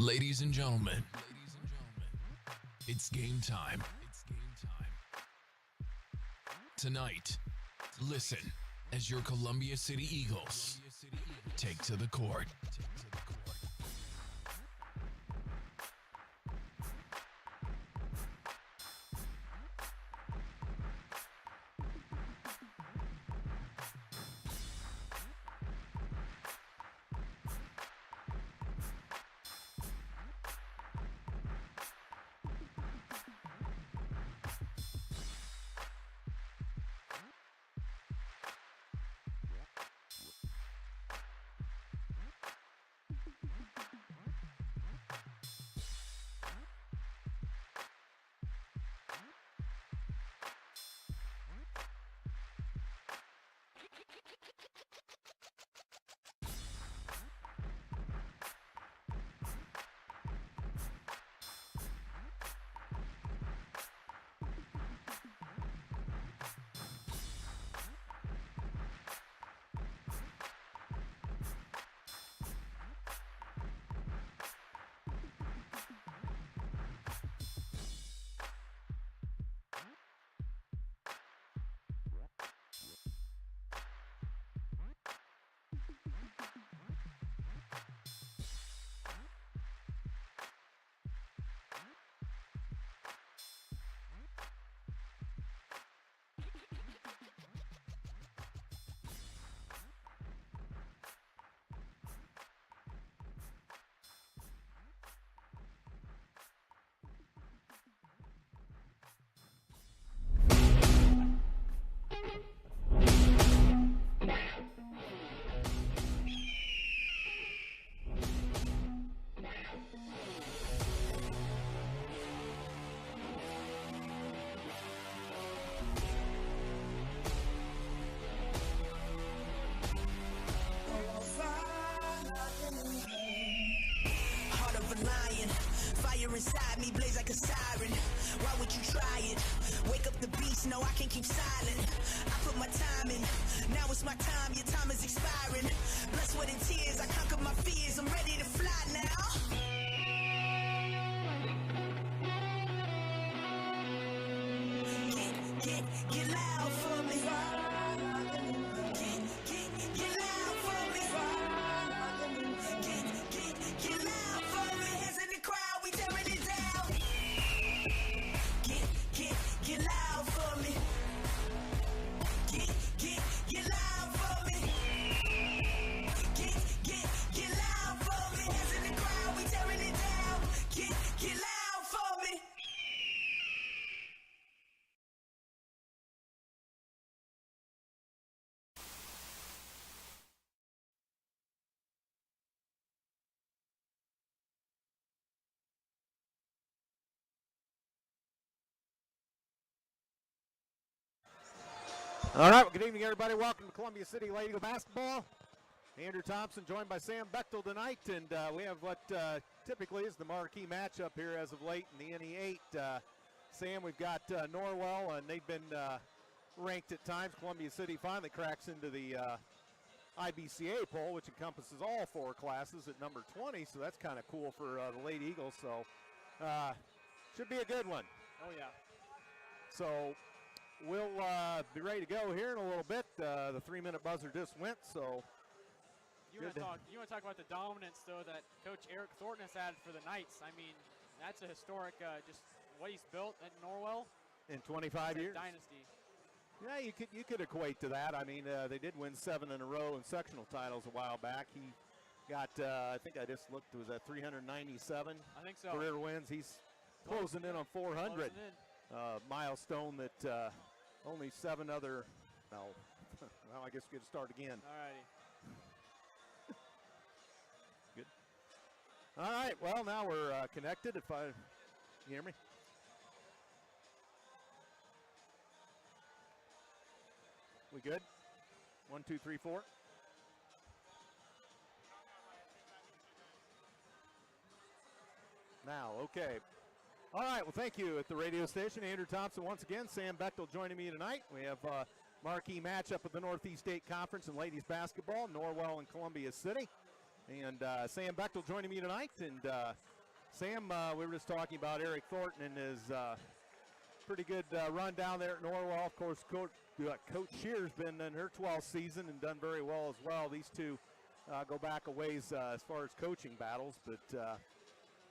Ladies and gentlemen, it's game time. Tonight, listen as your Columbia City Eagles take to the court. Inside me blaze like a siren. Why would you try it? Wake up the beast, no, I can't keep silent. I put my time in, now it's my time, your time is expiring. Blood, sweat, and tears, I conquered my fears, I'm ready to fly now. Get loud for me. Get loud for me. Get loud for me. Hands in the crowd, we tearing it down. Get loud for me. Get loud for me. Get loud for me. Hands in the crowd, we tearing it down. Get loud for me. All right, well, good evening, everybody. Welcome to Columbia City Lady Eagle basketball. Andrew Thompson joined by Sam Bechtel tonight, and we have what typically is the marquee matchup here as of late in the NE8. Sam, we've got Norwell, and they've been ranked at times. Columbia City finally cracks into the IBCA poll, which encompasses all four classes at number 20, so that's kind of cool for the Lady Eagles. So should be a good one. Oh, yeah. So we'll be ready to go here in a little bit. The 3-minute buzzer just went, so. You want to talk about the dominance, though, that Coach Eric Thornton has had for the Knights. I mean, that's a historic, just what he's built at Norwell. In 25 years? Dynasty. Yeah, you could equate to that. I mean, they did win 7 in a row in sectional titles a while back. He got, I think I just looked, was that 397? I think so. Career wins. He's closing in on 400. Milestone that only 7 other, well, I guess we get to start again. All righty. Good. All right, well, now we're connected. You hear me? We good? 1, 2, 3, 4. Now, okay. All right, well, thank you at the radio station. Andrew Thompson once again. Sam Bechtel joining me tonight. We have marquee matchup of the Northeast State Conference in ladies basketball, Norwell and Columbia City. And Sam Bechtel joining me tonight. And Sam, we were just talking about Eric Thornton and his pretty good run down there at Norwell. Of course, Coach Shear's been in her 12th season and done very well as well. These two go back a ways as far as coaching battles. But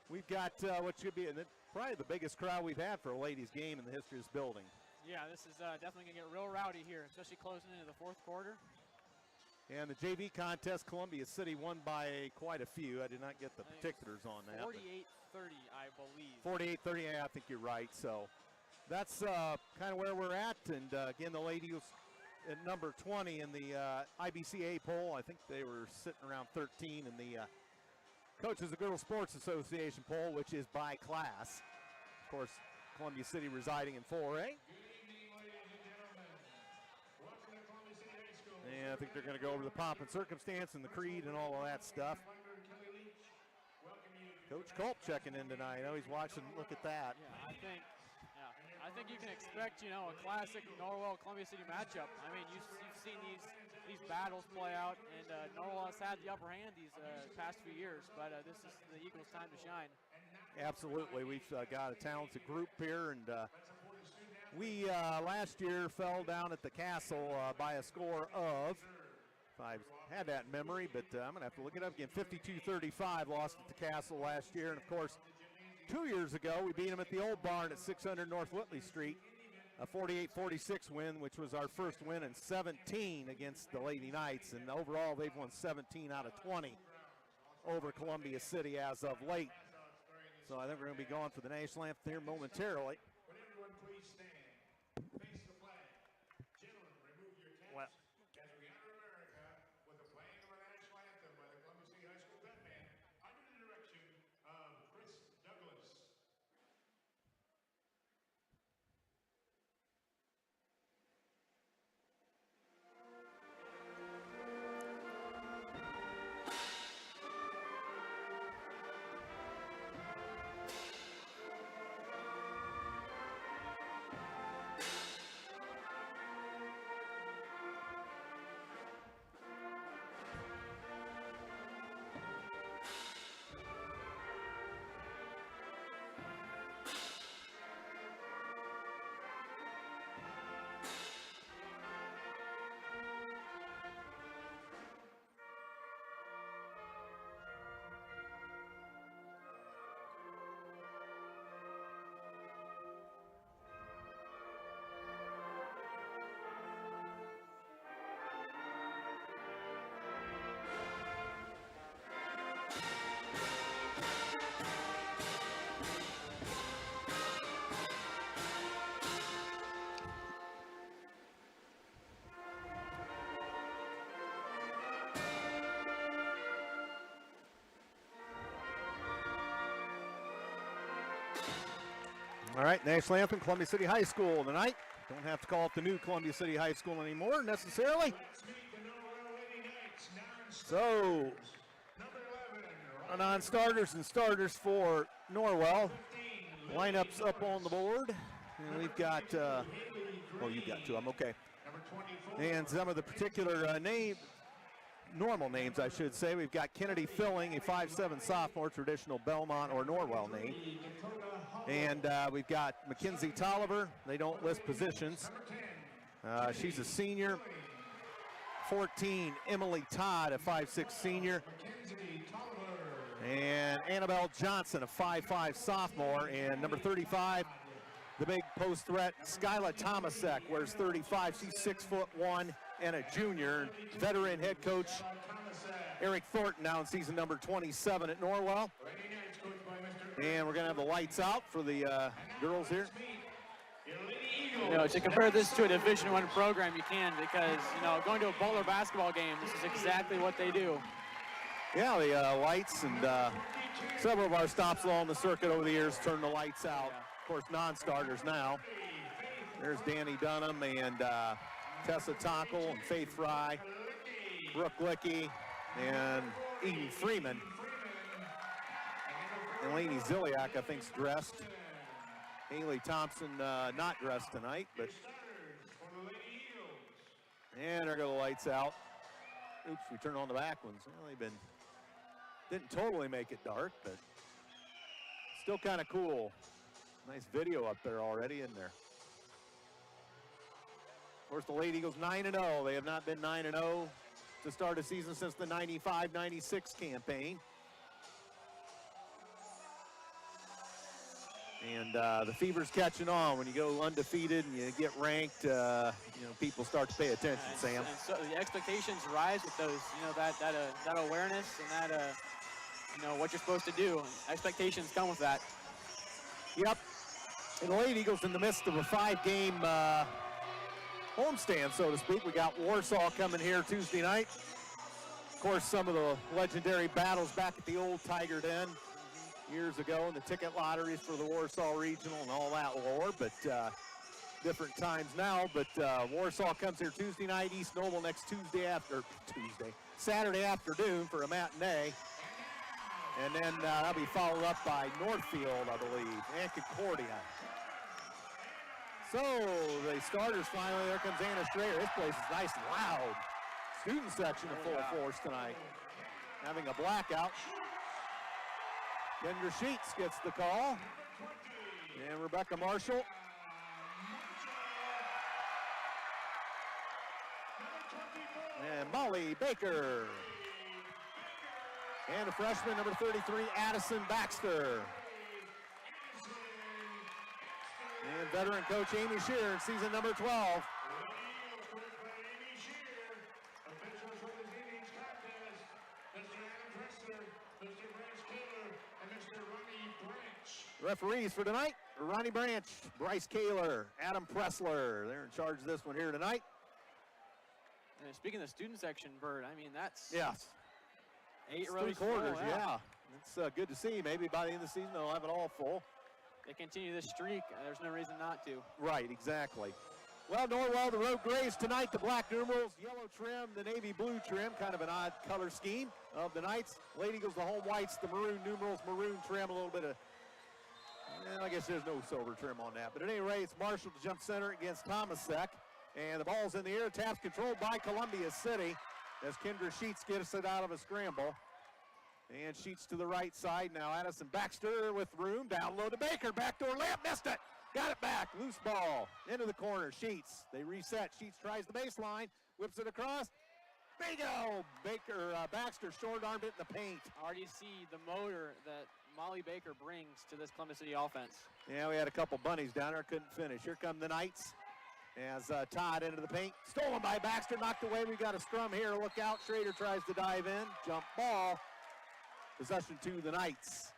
we've got what should be probably the biggest crowd we've had for a ladies' game in the history of this building. Yeah, this is definitely going to get real rowdy here, especially closing into the fourth quarter. And the JV contest, Columbia City won by quite a few. I did not get the particulars on that. 48-30, I believe. 48-30, yeah, I think you're right. So that's kind of where we're at. And again, the ladies at number 20 in the IBCA poll. I think they were sitting around 13 in the Coaches of Girls Sports Association poll, which is by class. Of course, Columbia City residing in 4A. And I think they're going to go over the pomp and circumstance and the creed and all of that stuff. Coach Culp checking in tonight. I know he's watching. Look at that. I think you can expect, a classic Norwell Columbia City matchup. I mean, you've seen these battles play out, and Norwell has had the upper hand these past few years, but this is the Eagles' time to shine. Absolutely. We've got a talented group here, and we last year fell down at the Castle by a score of, if I had that in memory, but I'm going to have to look it up again, 52-35 lost at the Castle last year. And, of course, 2 years ago, we beat them at the Old Barn at 600 North Whitley Street, a 48-46 win, which was our first win in 17 against the Lady Knights. And overall, they've won 17 out of 20 over Columbia City as of late. So I think we're going to be going for the national anthem here momentarily. Well, as we honor America with the playing of our national anthem by the Columbia City High School Band under the direction of Chris Douglas. all right, national anthem, Columbia City High School tonight. Don't have to call it the new Columbia City High School anymore necessarily. So, non-starters and starters for Norwell. Lineups up on the board. And we've got, oh, you got two, I'm okay. And some of the particular normal names, I should say. We've got Kennedy Filling, a 5'7" sophomore, traditional Belmont or Norwell name. And we've got Mackenzie Tolliver. They don't list positions. She's a senior. 14, Emily Todd, a 5'6" senior. And Annabelle Johnson, a 5'5" sophomore. And number 35, the big post threat, Skyla Tomasek, wears 35. She's 6'1" and a junior. Veteran head coach Eric Thornton now in season number 27 at Norwell. And we're going to have the lights out for the girls here. To compare this to a Division I program, you can, because, going to a bowler basketball game, this is exactly what they do. Yeah, the lights and several of our stops along the circuit over the years turn the lights out. Of course, non-starters now. There's Danny Dunham and Tessa Tockel and Faith Fry, Brooke Lickey, and Eden Freeman. And Lainey Ziliak, I think, is dressed. Haley Thompson not dressed tonight, but. And there go the lights out. Oops, we turned on the back ones. Well, they've been Didn't totally make it dark, but still kind of cool. Nice video up there already in there. Of course, the Lady Eagles 9-0. They have not been 9-0 to start a season since the 95-96 campaign. And the fever's catching on. When you go undefeated and you get ranked, people start to pay attention, Sam. And so the expectations rise with those, that awareness and that, what you're supposed to do. Expectations come with that. Yep. And the Lady Eagles in the midst of a 5-game homestand, so to speak. We got Warsaw coming here Tuesday night. Of course, some of the legendary battles back at the old Tiger Den years ago, and the ticket lotteries for the Warsaw Regional and all that lore, but different times now. But Warsaw comes here Tuesday night, East Noble next Saturday afternoon for a matinee. And then that'll be followed up by Northfield, I believe, and Concordia. So the starters finally, there comes Anna Schrader. This place is nice and loud. Student section in full force tonight. Having a blackout. Kendra Sheets gets the call. And Rebecca Marshall. And Molly Baker. And a freshman, number 33, Addison Baxter. And veteran coach Amy Shear in season number 12. Referees for tonight, Ronnie Branch, Bryce Kaler, Adam Pressler. They're in charge of this one here tonight. And speaking of the student section, Bert, I mean, that's... Yes. 8 it's rows 3 quarters, full, yeah. It's good to see. Maybe by the end of the season, they'll have it all full. They continue this streak. There's no reason not to. Right, exactly. Well, Norwell, the road grays tonight, the black numerals, yellow trim, the navy blue trim, kind of an odd color scheme of the Knights. Lady Eagles, the home whites, the maroon numerals, maroon trim, a little bit of, I guess there's no silver trim on that. But at any rate, it's Marshall to jump center against Thomasek. And the ball's in the air, taps controlled by Columbia City as Kendra Sheets gets it out of a scramble. And Sheets to the right side. Now Addison Baxter with room. Down low to Baker. Backdoor layup. Missed it. Got it back. Loose ball. Into the corner. Sheets. They reset. Sheets tries the baseline. Whips it across. Bingo! Baxter short-armed it in the paint. Already see the motor that Molly Baker brings to this Columbus City offense. Yeah, we had a couple bunnies down there. Couldn't finish. Here come the Knights. As Todd into the paint. Stolen by Baxter. Knocked away. We got a scrum here. Look out. Schrader tries to dive in. Jump ball. Possession to the Knights.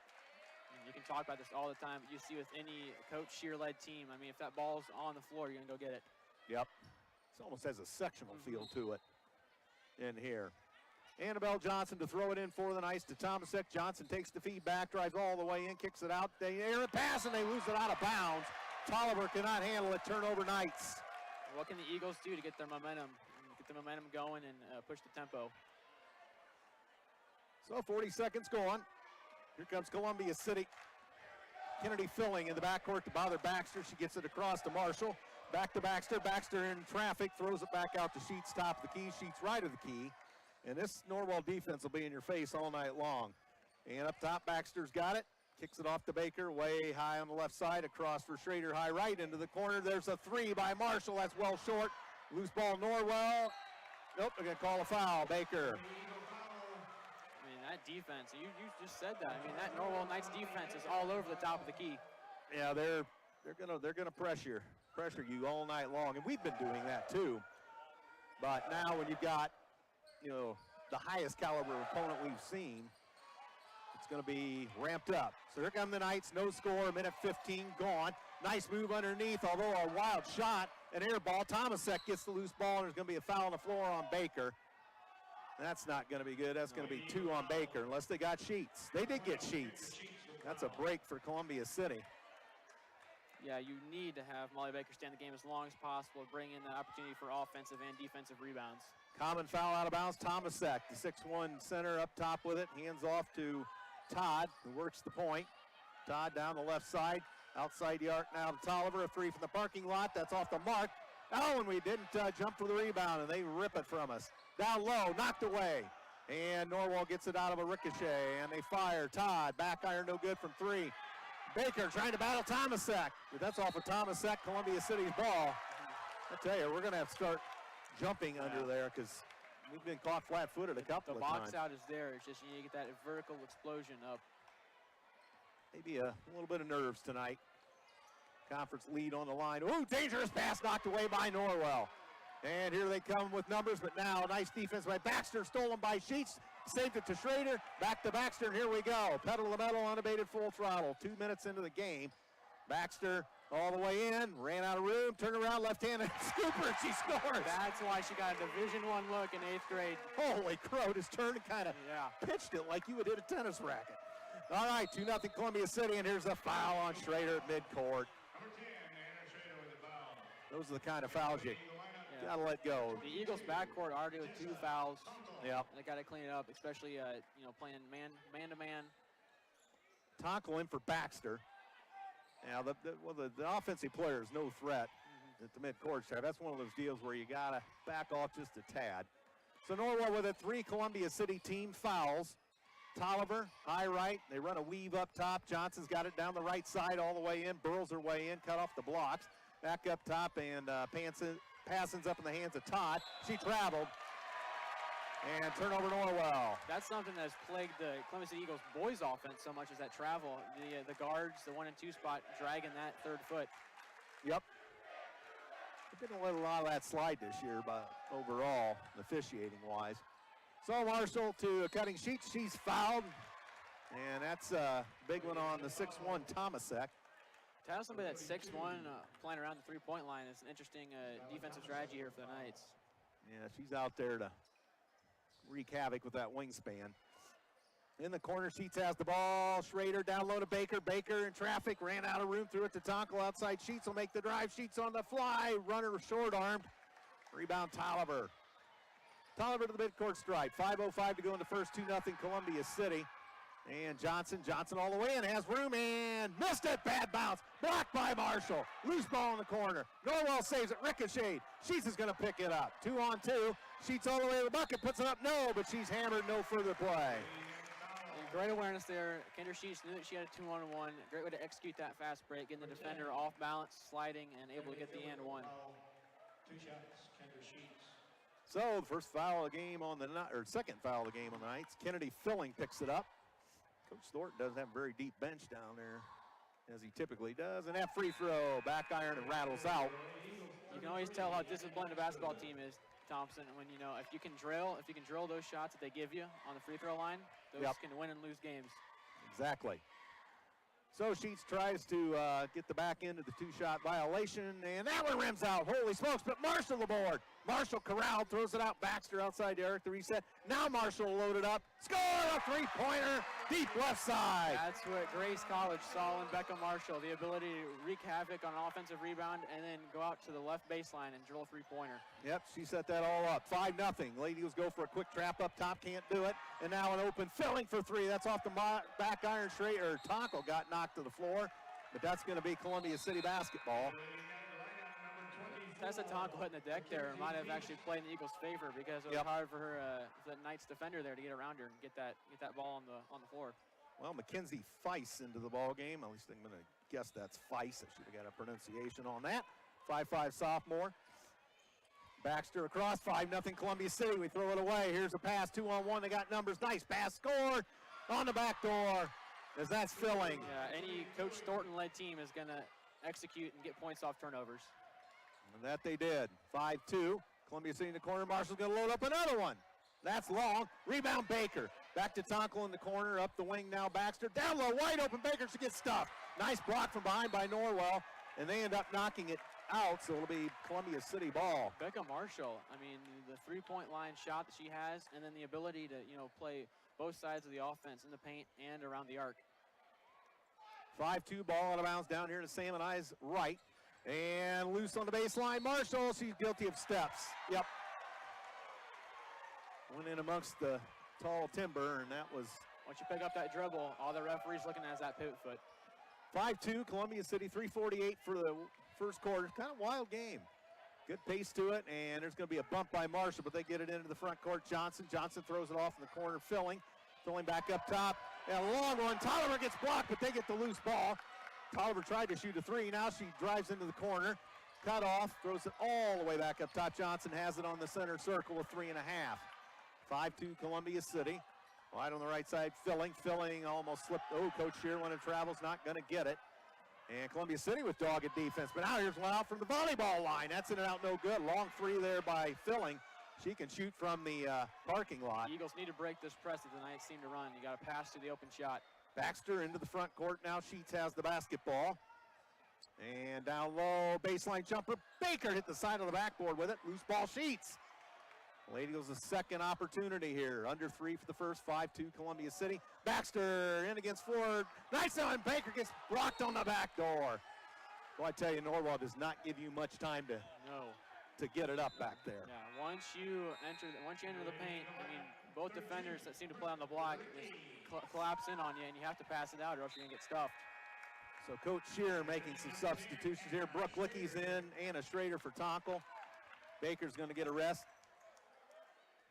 You can talk about this all the time. You see with any Coach Shear-led team, I mean, if that ball's on the floor, you're going to go get it. Yep. It almost has a sectional feel to it in here. Annabelle Johnson to throw it in for the Knights to Thomasek. Johnson takes the feedback, drives all the way in, kicks it out. They air it pass, and they lose it out of bounds. Tolliver cannot handle it. Turnover Knights. What can the Eagles do to get their momentum going and push the tempo? So 40 seconds gone. Here comes Columbia City. Kennedy Filling in the backcourt to bother Baxter. She gets it across to Marshall. Back to Baxter. Baxter in traffic. Throws it back out to Sheets, top of the key. Sheets right of the key. And this Norwell defense will be in your face all night long. And up top, Baxter's got it. Kicks it off to Baker. Way high on the left side. Across for Schrader. High right into the corner. There's a three by Marshall. That's well short. Loose ball Norwell. Nope, they're going to call a foul. Baker. That defense, you just said that. I mean, that Norwell Knights defense is all over the top of the key. Yeah, they're gonna pressure you all night long, and we've been doing that too. But now when you've got, the highest caliber opponent we've seen, it's gonna be ramped up. So here come the Knights, no score, a minute 15 gone. Nice move underneath, although a wild shot, an air ball. Thomasek gets the loose ball, and there's gonna be a foul on the floor on Baker. That's not going to be good. That's going to be 2 on Baker, unless they got Sheets. They did get Sheets. That's a break for Columbia City. Yeah, you need to have Molly Baker stay in the game as long as possible, bring in the opportunity for offensive and defensive rebounds. Common foul out of bounds. Thomasek, the 6'1 center up top with it. Hands off to Todd, who works the point. Todd down the left side. Outside the arc now to Tolliver. A three from the parking lot. That's off the mark. Oh, and we didn't jump for the rebound, and they rip it from us. Down low, knocked away. And Norwell gets it out of a ricochet, and they fire. Todd, back iron, no good from 3. Baker trying to battle Tomasek. That's off of Tomasek, Columbia City's ball. I tell you, we're going to have to start jumping under there because we've been caught flat-footed a couple of times. The box out is there. It's just you need to get that vertical explosion up. Maybe a little bit of nerves tonight. Conference lead on the line. Ooh, dangerous pass knocked away by Norwell. And here they come with numbers, but now nice defense by Baxter, stolen by Sheets. Saved it to Schrader, back to Baxter, and here we go. Pedal to the metal, unabated full throttle. 2 minutes into the game. Baxter all the way in, ran out of room, turned around, left-handed scooper, she scores. That's why she got a Division I look in 8th grade. Holy crow, just turned and kind of pitched it like you would hit a tennis racket. All right, 2-0 Columbia City, and here's a foul on Schrader at midcourt. Those are the kind of fouls you gotta let go. The Eagles' backcourt already with 2 fouls. Yeah. They got to clean it up, especially playing man-to-man. Tonkel in for Baxter. Now the offensive player is no threat at the midcourt stripe. That's one of those deals where you gotta back off just a tad. So Norwell with 3 Columbia City team fouls. Tolliver, high right. They run a weave up top. Johnson's got it down the right side all the way in. Burls her way in, cut off the blocks. Back up top, and Passing's up in the hands of Todd. She traveled. And turnover Norwell. That's something that's plagued the Columbia City Eagles boys offense so much as that travel. The guards, the 1 and 2 spot, dragging that 3rd foot. Yep. They didn't let a lot of that slide this year, but overall, officiating-wise. So Marshall to Cutting Sheets. She's fouled. And that's a big one on the 6'1 Tomasek. To have somebody that's 6'1 playing around the three-point line is an interesting defensive strategy here for the Knights. Yeah, she's out there to wreak havoc with that wingspan. In the corner, Sheets has the ball. Schrader down low to Baker. Baker in traffic, ran out of room, threw it to Tonkel outside. Sheets will make the drive. Sheets on the fly. Runner short-armed. Rebound Tolliver. Tolliver to the midcourt stripe. 5:05 to go in the first. 2-0 Columbia City. And Johnson all the way in, has room and missed it, bad bounce, blocked by Marshall, loose ball in the corner. Norwell saves it, ricocheted. Sheets is gonna pick it up, 2-on-2. Sheets all the way to the bucket, puts it up, no, but she's hammered, no further play. And great awareness there. Kendra Sheets knew that she had a 2-on-1. Great way to execute that fast break, getting the defender off balance, sliding, and able to get the and one. 2 shots, Kendra Sheets. So the first foul of the game on the night, or second foul of the game on the Knights. Kennedy Filling picks it up. Coach Thornton doesn't have a very deep bench down there, as he typically does. And that free throw, back iron, and rattles out. You can always tell how disciplined a basketball team is, Thompson, when if you can drill those shots that they give you on the free throw line, those can win and lose games. Exactly. So Sheets tries to get the back end of the 2-shot violation, and that one rims out. Holy smokes, but Marshall the board. Marshall corralled, throws it out. Baxter outside to Eric, the reset. Now Marshall loaded up. Score, a three-pointer, deep left side. That's what Grace College saw in Becca Marshall, the ability to wreak havoc on an offensive rebound and then go out to the left baseline and drill a three-pointer. Yep, she set that all up. 5-0. Lady Eagles go for a quick trap up top, can't do it. And now an open Filling for 3. That's off the back iron. Schrader. Tonkel got knocked to the floor, but that's going to be Columbia City basketball. Tessa Tonkel hitting the deck there might have actually played in the Eagles' favor because it was hard for her, for the Knights defender there to get around her and get that ball on the floor. Well, Mackenzie Feiss into the ball game. At least I'm going to guess that's Feiss. I should have got a pronunciation on that. 5'5" sophomore. Baxter across, 5-0 Columbia City. We throw it away. Here's a pass, 2-on-1. They got numbers. Nice pass, score on the back door as that's Filling. Yeah, any Coach Thornton-led team is going to execute and get points off turnovers. And that they did. 5-2. Columbia City in the corner. Marshall's going to load up another one. That's long. Rebound Baker. Back to Tonkel in the corner. Up the wing now Baxter. Down low, wide open. Baker should get stuffed. Nice block from behind by Norwell. And they end up knocking it out, so it'll be Columbia City ball. Becca Marshall, I mean, the three-point line shot that she has, and then the ability to, play both sides of the offense in the paint and around the arc. 5-2 ball out of bounds down here to Salmon Eyes right. And loose on the baseline. Marshall, she's guilty of steps. Yep. Went in amongst the tall timber, and that was... Once you pick up that dribble, all the referees looking at is that pivot foot. 5-2, Columbia City, 3:48 for the first quarter. Kind of wild game. Good pace to it, and there's going to be a bump by Marshall, but they get it into the front court. Johnson throws it off in the corner. Filling back up top. And a long one. Tolliver gets blocked, but they get the loose ball. Tolliver tried to shoot a three. Now she drives into the corner. Cut off, throws it all the way back up top. Johnson has it on the center circle with 3.5. 5-2 Columbia City. Wide on the right side, Filling almost slipped. Oh, Coach Shear when it travels, not going to get it. And Columbia City with dogged defense. But now here's one out from the volleyball line. That's in and out, no good. Long three there by Filling. She can shoot from the parking lot. The Eagles need to break this press that the Knights seem to run. You got to pass to the open shot. Baxter into the front court. Now Sheets has the basketball. And down low, baseline jumper. Baker hit the side of the backboard with it. Loose ball, Sheets. Lady Eagles a second opportunity here. Under 3 for the first. 5-2 Columbia City. Baxter in against Ford. Nice on. Baker gets blocked on the back door. Well, I tell you, Norwell does not give you much time to get it up back there. Yeah, once you enter the paint, I mean, both defenders that seem to play on the block just collapse in on you, and you have to pass it out or else you're going to get stuffed. So Coach Shear making some substitutions here. Brooke Licky's in, Anna Schrader for Tonkel. Baker's going to get a rest.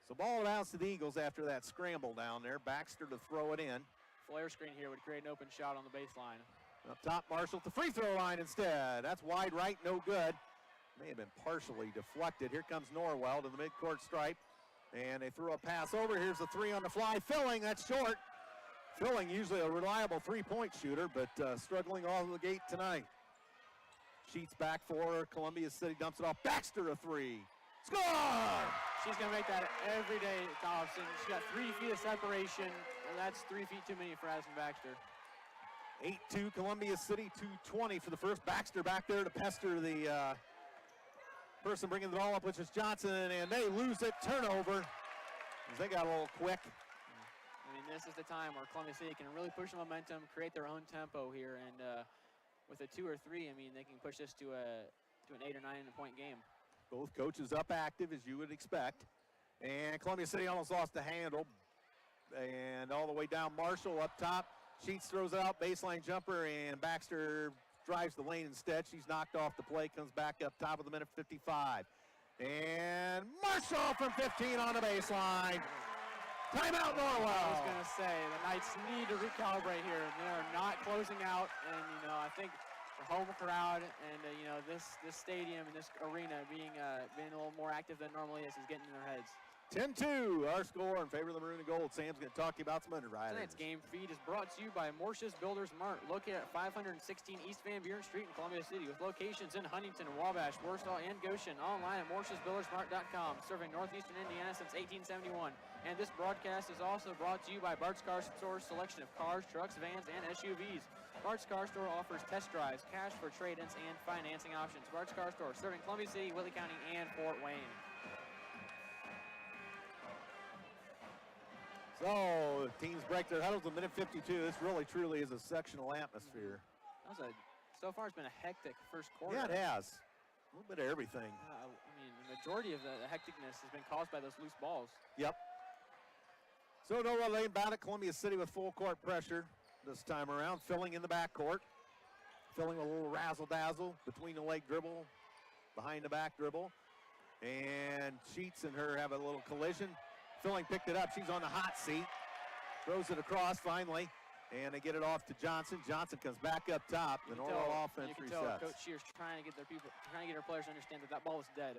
So ball bounce to the Eagles after that scramble down there. Baxter to throw it in. Flare screen here would create an open shot on the baseline. Up top, Marshall at the free throw line instead. That's wide right, no good. May have been partially deflected. Here comes Norwell to the midcourt stripe. And they threw a pass over. Here's a three on the fly. Filling, that's short. Filling, usually a reliable three-point shooter, but struggling off the gate tonight. Sheets back for Columbia City, dumps it off. Baxter a three. Score! She's going to make that every day, Thompson. She's got 3 feet of separation, and that's 3 feet too many for Addison Baxter. 8-2 Columbia City, 2:20 for the first. Baxter back there to pester the person bringing the ball up, which is Johnson, and they lose it. Turnover. They got a little quick. I mean, this is the time where Columbia City can really push the momentum, create their own tempo here, and with a 2 or 3, I mean, they can push this to an 8 or 9 point game. Both coaches up active, as you would expect. And Columbia City almost lost the handle. And all the way down, Marshall up top. Sheets throws it out, baseline jumper, and Baxter drives the lane instead. She's knocked off the play, comes back up top of the minute 55. And Marshall from 15 on the baseline. Timeout, Norwell. I was going to say, the Knights need to recalibrate here. They are not closing out, and, I think the home crowd and, this stadium and this arena being a little more active than normally is getting in their heads. 10-2, our score in favor of the Maroon and Gold. Sam's going to talk to you about some underwriters. Tonight's game feed is brought to you by Morse's Builders Mart, located at 516 East Van Buren Street in Columbia City, with locations in Huntington, Wabash, Warsaw, and Goshen. Online at morsesbuildersmart.com, serving northeastern Indiana since 1871. And this broadcast is also brought to you by Bart's Car Store's selection of cars, trucks, vans, and SUVs. Bart's Car Store offers test drives, cash for trade-ins, and financing options. Bart's Car Store, serving Columbia City, Whitley County, and Fort Wayne. So, teams break their huddles in minute 52. This really, truly is a sectional atmosphere. So far it's been a hectic first quarter. Yeah, it has. A little bit of everything. I mean, the majority of the hecticness has been caused by those loose balls. Yep. So, Norwell laying bound at Columbia City with full court pressure this time around. Filling in the backcourt. Filling a little razzle-dazzle between the leg dribble, behind the back dribble. And Sheets and her have a little collision. Filling picked it up. She's on the hot seat. Throws it across finally. And they get it off to Johnson. Johnson comes back up top. The Norwell offense you can resets. tell Coach Shear's trying to get her players to understand that ball is dead.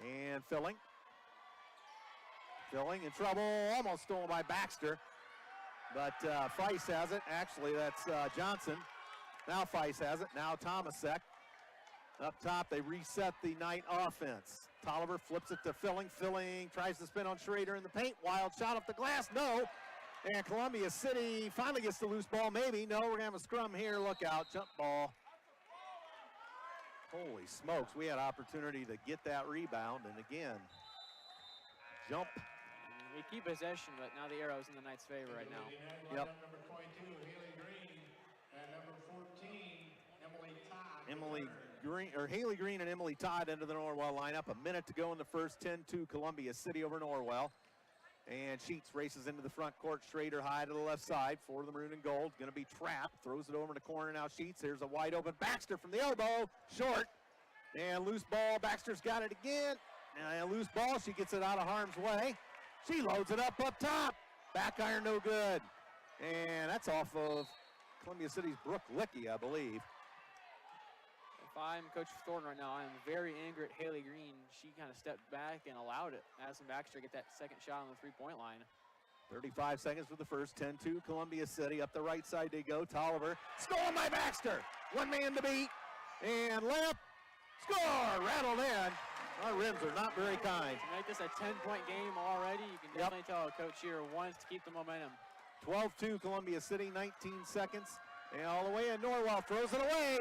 And Filling. Filling in trouble. Almost stolen by Baxter. But Feist has it. Actually, that's Johnson. Now Feist has it. Now Tomasek. Up top, they reset the Knight offense. Tolliver flips it to Filling. Filling tries to spin on Schrader in the paint. Wild shot off the glass. No. And Columbia City finally gets the loose ball. Maybe. No, we're going to have a scrum here. Look out. Jump ball. Holy smokes. We had opportunity to get that rebound. And again, jump. We keep possession, but now the arrow's in the Knights' favor right now. Yep. Number 22, Haley Green, and number 14, Emily Todd. Haley Green and Emily Todd into the Norwell lineup. A minute to go in the first. 10-2 Columbia City over Norwell. And Sheets races into the front court. Schrader high to the left side for the Maroon and Gold. Going to be trapped. Throws it over in the corner now. Sheets. Here's a wide open Baxter from the elbow. Short. And loose ball, Baxter's got it again. And loose ball, she gets it out of harm's way. She loads it up top. Back iron, no good. And that's off of Columbia City's Brooke Licky, I believe. If I'm Coach Thornton right now, I'm very angry at Haley Green. She kind of stepped back and allowed it. Addison Baxter get that second shot on the three-point line. 35 seconds for the first, 10-2 Columbia City. Up the right side they go. Tolliver, stolen by Baxter. One man to beat. And layup, score, rattled in. Our rims are not very kind. To make this a 10-point game already, you can definitely tell Coach here wants to keep the momentum. 12-2 Columbia City, 19 seconds. And all the way in, Norwell throws it away.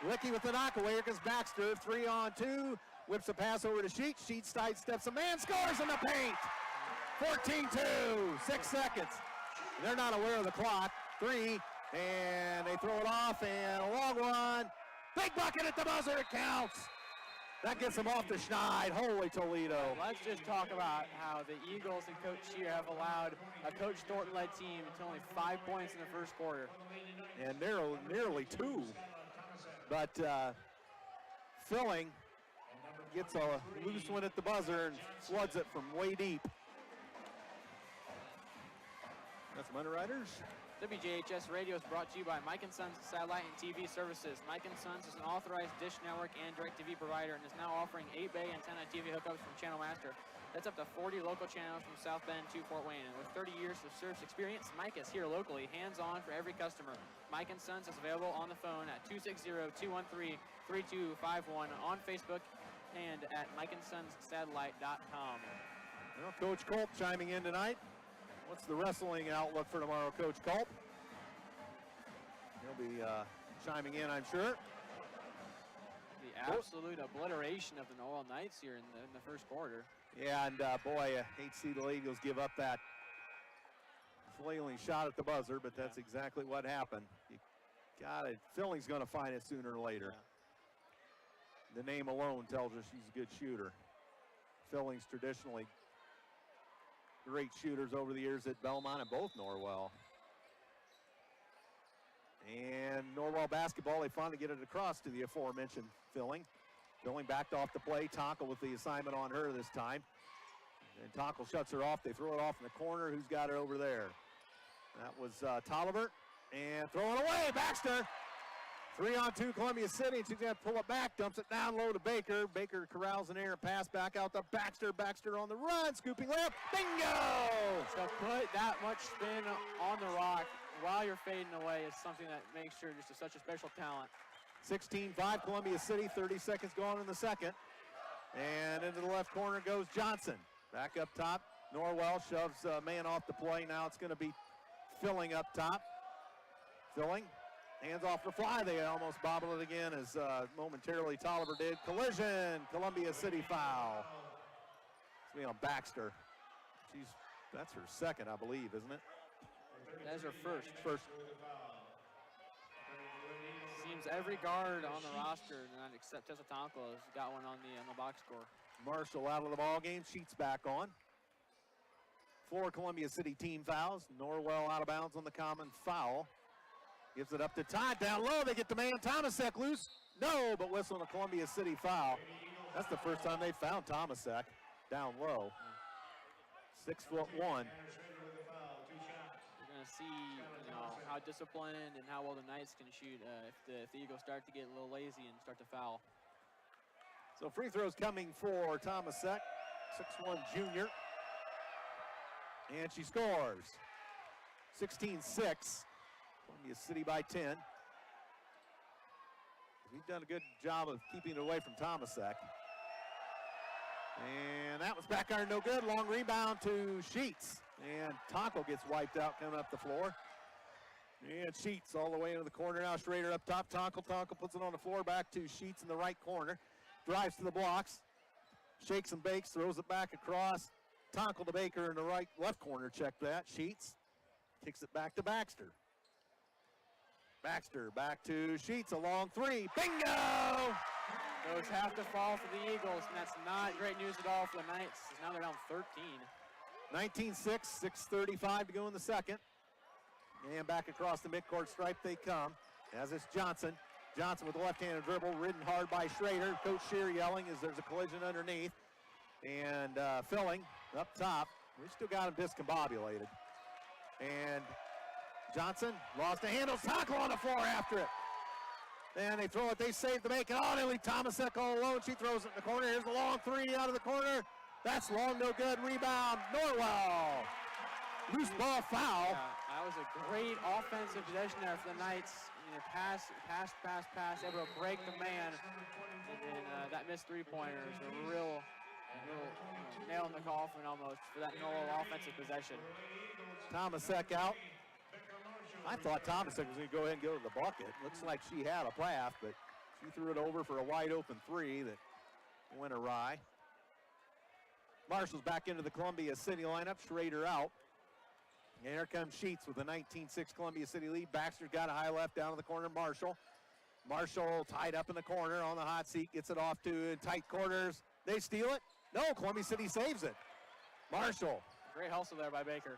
Licky with the knockaway. Here comes Baxter, 3-on-2. Whips a pass over to Sheets. Sheets sidesteps a man, scores in the paint. 14-2, 6 seconds. They're not aware of the clock. 3, and they throw it off, and a long one. Big bucket at the buzzer, it counts. That gets them off the schneid. Holy Toledo. Let's just talk about how the Eagles and Coach Shear have allowed a Coach Thornton-led team to only 5 points in the first quarter. And nearly 2. But Filling gets a loose one at the buzzer and floods it from way deep. That's some underwriters. WJHS Radio is brought to you by Mike & Sons Satellite and TV Services. Mike & Sons is an authorized Dish Network and DirecTV provider and is now offering 8-bay antenna TV hookups from Channel Master. That's up to 40 local channels from South Bend to Fort Wayne. And with 30 years of service experience, Mike is here locally, hands-on for every customer. Mike & Sons is available on the phone at 260-213-3251 on Facebook and at MikeandSonsSatellite.com. Well, Coach Culp chiming in tonight. What's the wrestling outlook for tomorrow, Coach Culp? He'll be chiming in, I'm sure. The absolute obliteration of the Norwell Knights here in the first quarter. Yeah, and boy, I hate to see the Eagles give up that flailing shot at the buzzer, but that's exactly what happened. You got it. Filling's going to find it sooner or later. Yeah. The name alone tells us she's a good shooter. Filling's traditionally great shooters over the years at Belmont and both Norwell. And Norwell basketball, they finally get it across to the aforementioned Filling. Filling backed off the play. Tonkel with the assignment on her this time. And Tonkel shuts her off. They throw it off in the corner. Who's got it over there? That was Tolliver. And throwing away, Baxter. 3-on-2 Columbia City. She's going to pull it back, dumps it down low to Baker. Baker corrals an air and pass back out to Baxter. Baxter on the run, scooping layup. Bingo! To put that much spin on the rock while you're fading away is something that makes her just such a special talent. 16-5 Columbia City, 30 seconds gone in the second. And into the left corner goes Johnson. Back up top, Norwell shoves a man off the play. Now it's going to be Filling up top. Filling, hands off the fly. They almost bobble it again as momentarily Tolliver did. Collision, Columbia City foul. It's me on Baxter. That's her second, I believe, isn't it? That is her first. First. Seems every guard on the roster, except Tessa Tonkel, has got one on the box score. Marshall out of the ball game. Sheets back on. 4 Columbia City team fouls. Norwell out of bounds on the common foul. Gives it up to Todd down low. They get the man Tomasek loose. No, but whistle on a Columbia City foul. That's the first time they found Tomasek down low. 6'1". You're going to see, how disciplined and how well the Knights can shoot if the Eagles start to get a little lazy and start to foul. So free throws coming for Tomasek, 6'1" junior. And she scores. 16-6. Columbia City by 10. We've done a good job of keeping it away from Tomasek. And that was back iron, no good. Long rebound to Sheets. And Tonkel gets wiped out coming up the floor. And Sheets all the way into the corner now. Schrader up top. Tonkel puts it on the floor. Back to Sheets in the right corner. Drives to the blocks. Shakes and bakes. Throws it back across. Tonkel to Baker in the left corner. Check that. Sheets kicks it back to Baxter. Baxter back to Sheets. A long three. Bingo! Those have to fall for the Eagles, and that's not great news at all for the Knights. Now they're down 13. 19-6, 6:35 to go in the second. And back across the midcourt stripe they come. As it's Johnson. Johnson with the left-handed dribble, ridden hard by Schrader. Coach Shear yelling as there's a collision underneath. And Filling up top. We still got him discombobulated. And Johnson lost the handles, tackle on the floor after it. And they throw it, they save to make it. Oh, they leave Tomasek all alone. She throws it in the corner. Here's the long three out of the corner. That's long, no good. Rebound, Norwell. Loose ball foul. Yeah, that was a great offensive possession there for the Knights. You know, pass, able to break the man. And then that missed three-pointer is a real nail in the coffin almost for that Norwell offensive possession. Tomasek out. I thought Tomasek was going to go ahead and go to the bucket. Looks like she had a path, but she threw it over for a wide open three that went awry. Marshall's back into the Columbia City lineup. Schrader out. And here comes Sheets with a 19-6 Columbia City lead. Baxter's got a high left down in the corner. Marshall tied up in the corner on the hot seat. Gets it off to tight quarters. They steal it. No, Columbia City saves it. Marshall. Great hustle there by Baker.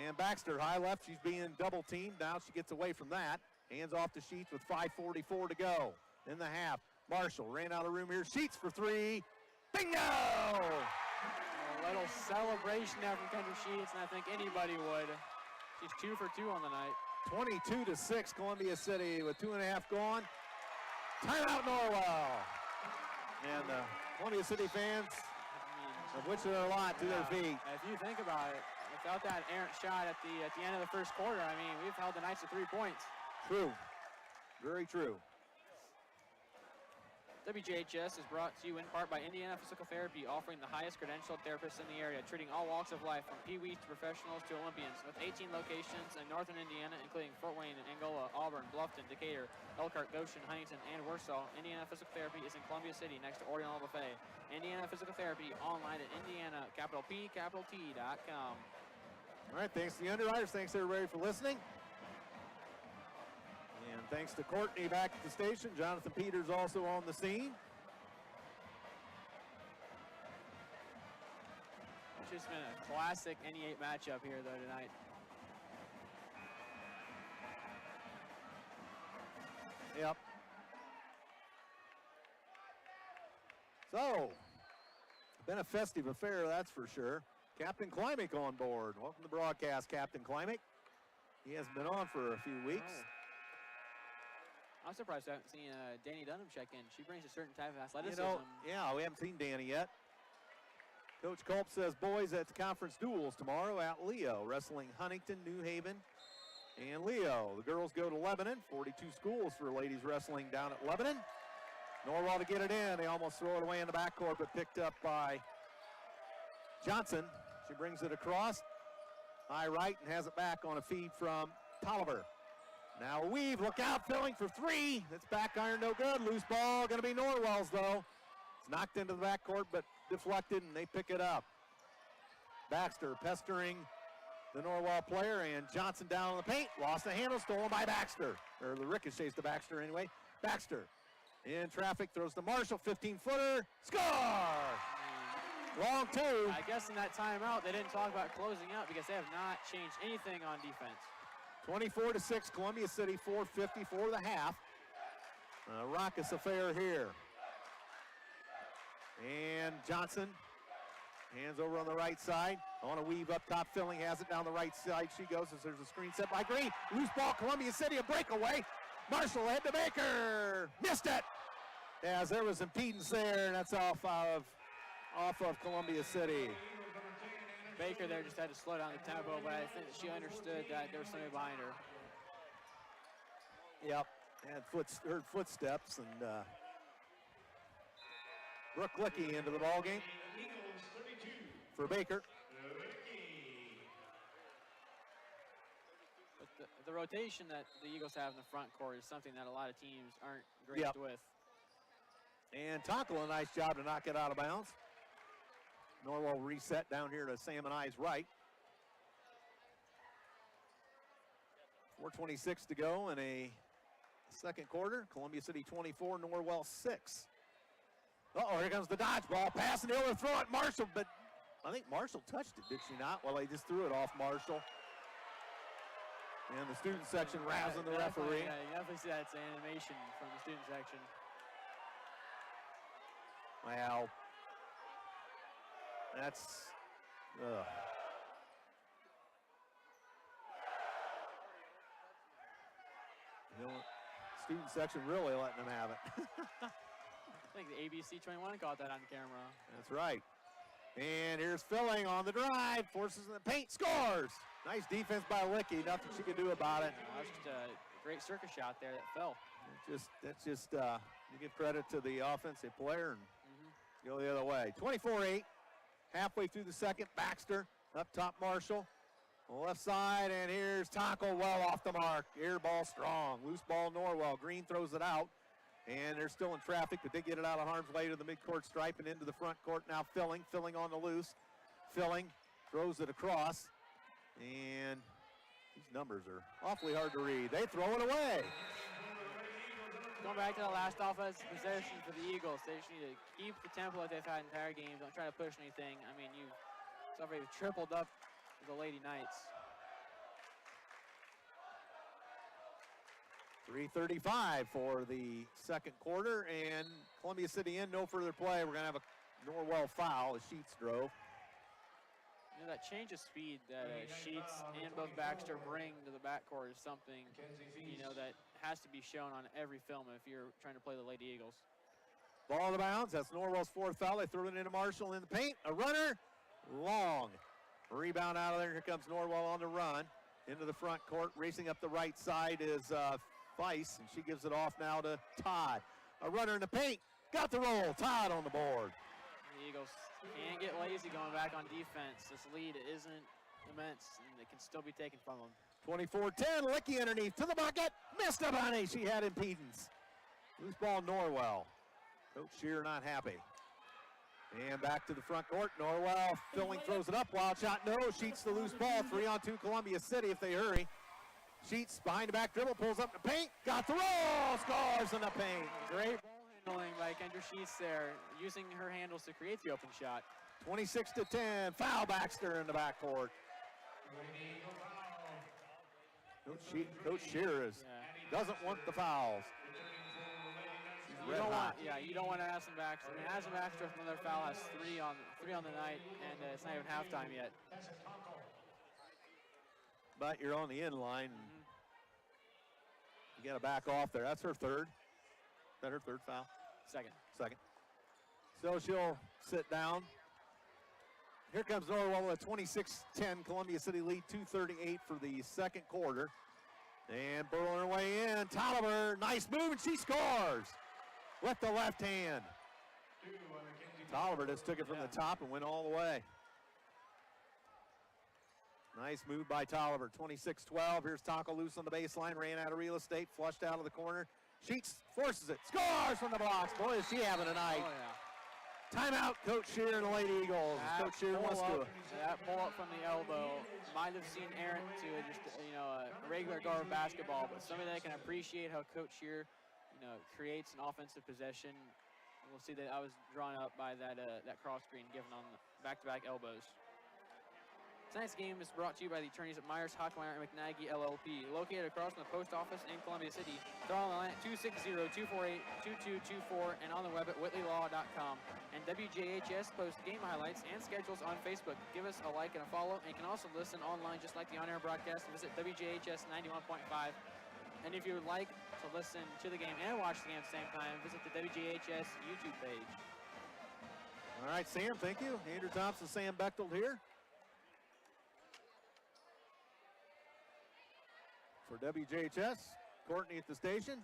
And Baxter high left. She's being double teamed. Now she gets away from that. Hands off to Sheets with 5:44 to go in the half. Marshall ran out of room here. Sheets for three. Bingo! A little celebration there from Kendra Sheets, and I think anybody would. She's 2 for 2 on the night. 22-6 Columbia City with 2.5 gone. Timeout Norwell. And the Columbia City fans, of which there are a lot, to their feet. If you think about it, without that errant shot at the end of the first quarter, I mean, we've held the Knights to 3 points. True. Very true. WJHS is brought to you in part by Indiana Physical Therapy, offering the highest credentialed therapists in the area, treating all walks of life, from Pee-wees to professionals to Olympians, with 18 locations in northern Indiana, including Fort Wayne and Angola, Auburn, Bluffton, Decatur, Elkhart, Goshen, Huntington, and Warsaw. Indiana Physical Therapy is in Columbia City, next to Oriental Buffet. Indiana Physical Therapy, online at indiana.com. All right, thanks to the underwriters. Thanks everybody for listening. And thanks to Courtney back at the station. Jonathan Peters also on the scene. It's just been a classic NE8 matchup here, though, tonight. Yep. So, been a festive affair, that's for sure. Captain Klimek on board. Welcome to the broadcast, Captain Klimek. He hasn't been on for a few weeks. Oh. I'm surprised I haven't seen Danny Dunham check in. She brings a certain type of athleticism. You know, yeah, we haven't seen Danny yet. Coach Culp says boys at the conference duels tomorrow at Leo, wrestling Huntington, New Haven, and Leo. The girls go to Lebanon. 42 schools for ladies wrestling down at Lebanon. Norwell to get it in. They almost throw it away in the backcourt, but picked up by Johnson. She brings it across. High right and has it back on a feed from Tolliver. Now a weave, look out, Filling for three. That's back iron, no good. Loose ball, gonna be Norwell's though. It's knocked into the backcourt, but deflected, and they pick it up. Baxter pestering the Norwell player, and Johnson down in the paint. Lost the handle, stolen by Baxter. Or the ricochets to Baxter anyway. Baxter in traffic, throws to Marshall, 15-footer, score! Long two. I guess in that timeout, they didn't talk about closing out because they have not changed anything on defense. 24-6, Columbia City, 4:50 for the half. Raucous affair here. And Johnson, hands over on the right side. On a weave up top, Filling has it down the right side. She goes as there's a screen set by Green. Loose ball, Columbia City, a breakaway. Marshall ahead to Baker. Missed it. As there was impedance there, and that's off of Columbia City. Baker there just had to slow down the tempo, but I think that she understood that there was somebody behind her. Yep, and heard footsteps, and Brooke Lickey into the ball game for Baker. But the rotation that the Eagles have in the front court is something that a lot of teams aren't graced with. And Tonkel, a nice job to knock it out of bounds. Norwell reset down here to Sam and I's right. 4:26 to go in a second quarter. Columbia City 24, Norwell 6. Uh-oh, here comes the dodgeball pass, and they'll throw it Marshall, but I think Marshall touched it, did she not? Well, they just threw it off Marshall. And the student section razzing the referee. Yeah, you definitely see that's animation from the student section. Wow. That's, ugh. You know, student section really letting them have it. I think the ABC 21 caught that on camera. That's right. And here's Filling on the drive, forces in the paint, scores! Nice defense by Licky, nothing she could do about it. That was just a great circus shot there that fell. That's just you give credit to the offensive player and go the other way. 24-8, halfway through the second, Baxter, up top Marshall. On the left side, and here's Taco well off the mark. Air ball strong, loose ball Norwell. Green throws it out, and they're still in traffic, but they get it out of harm's way to the midcourt stripe and into the front court. Now Filling on the loose. Filling throws it across, and these numbers are awfully hard to read. They throw it away. Going back to the last offensive possession for the Eagles, they just need to keep the tempo that they've had the entire game. Don't try to push anything. I mean, you've already tripled up the Lady Knights. 3:35 for the second quarter, and Columbia City in, no further play. We're going to have a Norwell foul as Sheets drove. You know, that change of speed that Sheets and both Baxter bring to the backcourt is something, you know, that has to be shown on every film if you're trying to play the Lady Eagles. Ball out of bounds. That's Norwell's fourth foul. They throw it into Marshall in the paint. A runner, long. Rebound out of there. Here comes Norwell on the run into the front court. Racing up the right side is Weiss, and she gives it off now to Todd. A runner in the paint. Got the roll. Todd on the board. The Eagles can't get lazy going back on defense. This lead isn't immense, and it can still be taken from them. 24-10. Licky underneath to the bucket. Missed a bunny. She had impedance. Loose ball Norwell. Coach Shear not happy. And back to the front court. Norwell Filling throws it up. Wild shot, no. Sheets the loose ball. 3-on-2 Columbia City if they hurry. Sheets behind the back dribble, pulls up the paint. Got the roll. Scores in the paint. Great ball handling by Kendra Sheets there, using her handles to create the open shot. 26-10. Foul Baxter in the backcourt. Coach Shear doesn't want the fouls. You don't want Addison Baxter. I mean, Addison Baxter with another foul has three on the night, and it's not even halftime yet. But you're on the end line. You got to back off there. That's her third. Is that her third foul? Second. So she'll sit down. Here comes Norwell with a 26-10 Columbia City lead, 2:38 for the second quarter. And burrowing her way in, Tolliver, nice move, and she scores with the left hand. Tolliver just took it from the top and went all the way. Nice move by Tolliver, 26-12. Here's Taco loose on the baseline, ran out of real estate, flushed out of the corner. Sheets forces it, scores from the blocks. Boy, is she having a night. Oh, yeah. Timeout, Coach Shear and the Lady Eagles. Coach Shear wants to. That pull up from the elbow might have seemed errant to just a regular guard of basketball, but somebody that can appreciate how Coach Shear, creates an offensive possession. We'll see that I was drawn up by that cross screen given on the back-to-back elbows. Tonight's game is brought to you by the attorneys at Myers, Hockmeyer, and McNaghy LLP, located across from the post office in Columbia City. They're on the line at 260-248-2224 and on the web at whitleylaw.com. And WJHS posts game highlights and schedules on Facebook. Give us a like and a follow, and you can also listen online just like the on-air broadcast. Visit WJHS 91.5. And if you would like to listen to the game and watch the game at the same time, visit the WJHS YouTube page. All right, Sam, thank you. Andrew Thompson, Sam Bechtold here. For WJHS, Courtney at the station.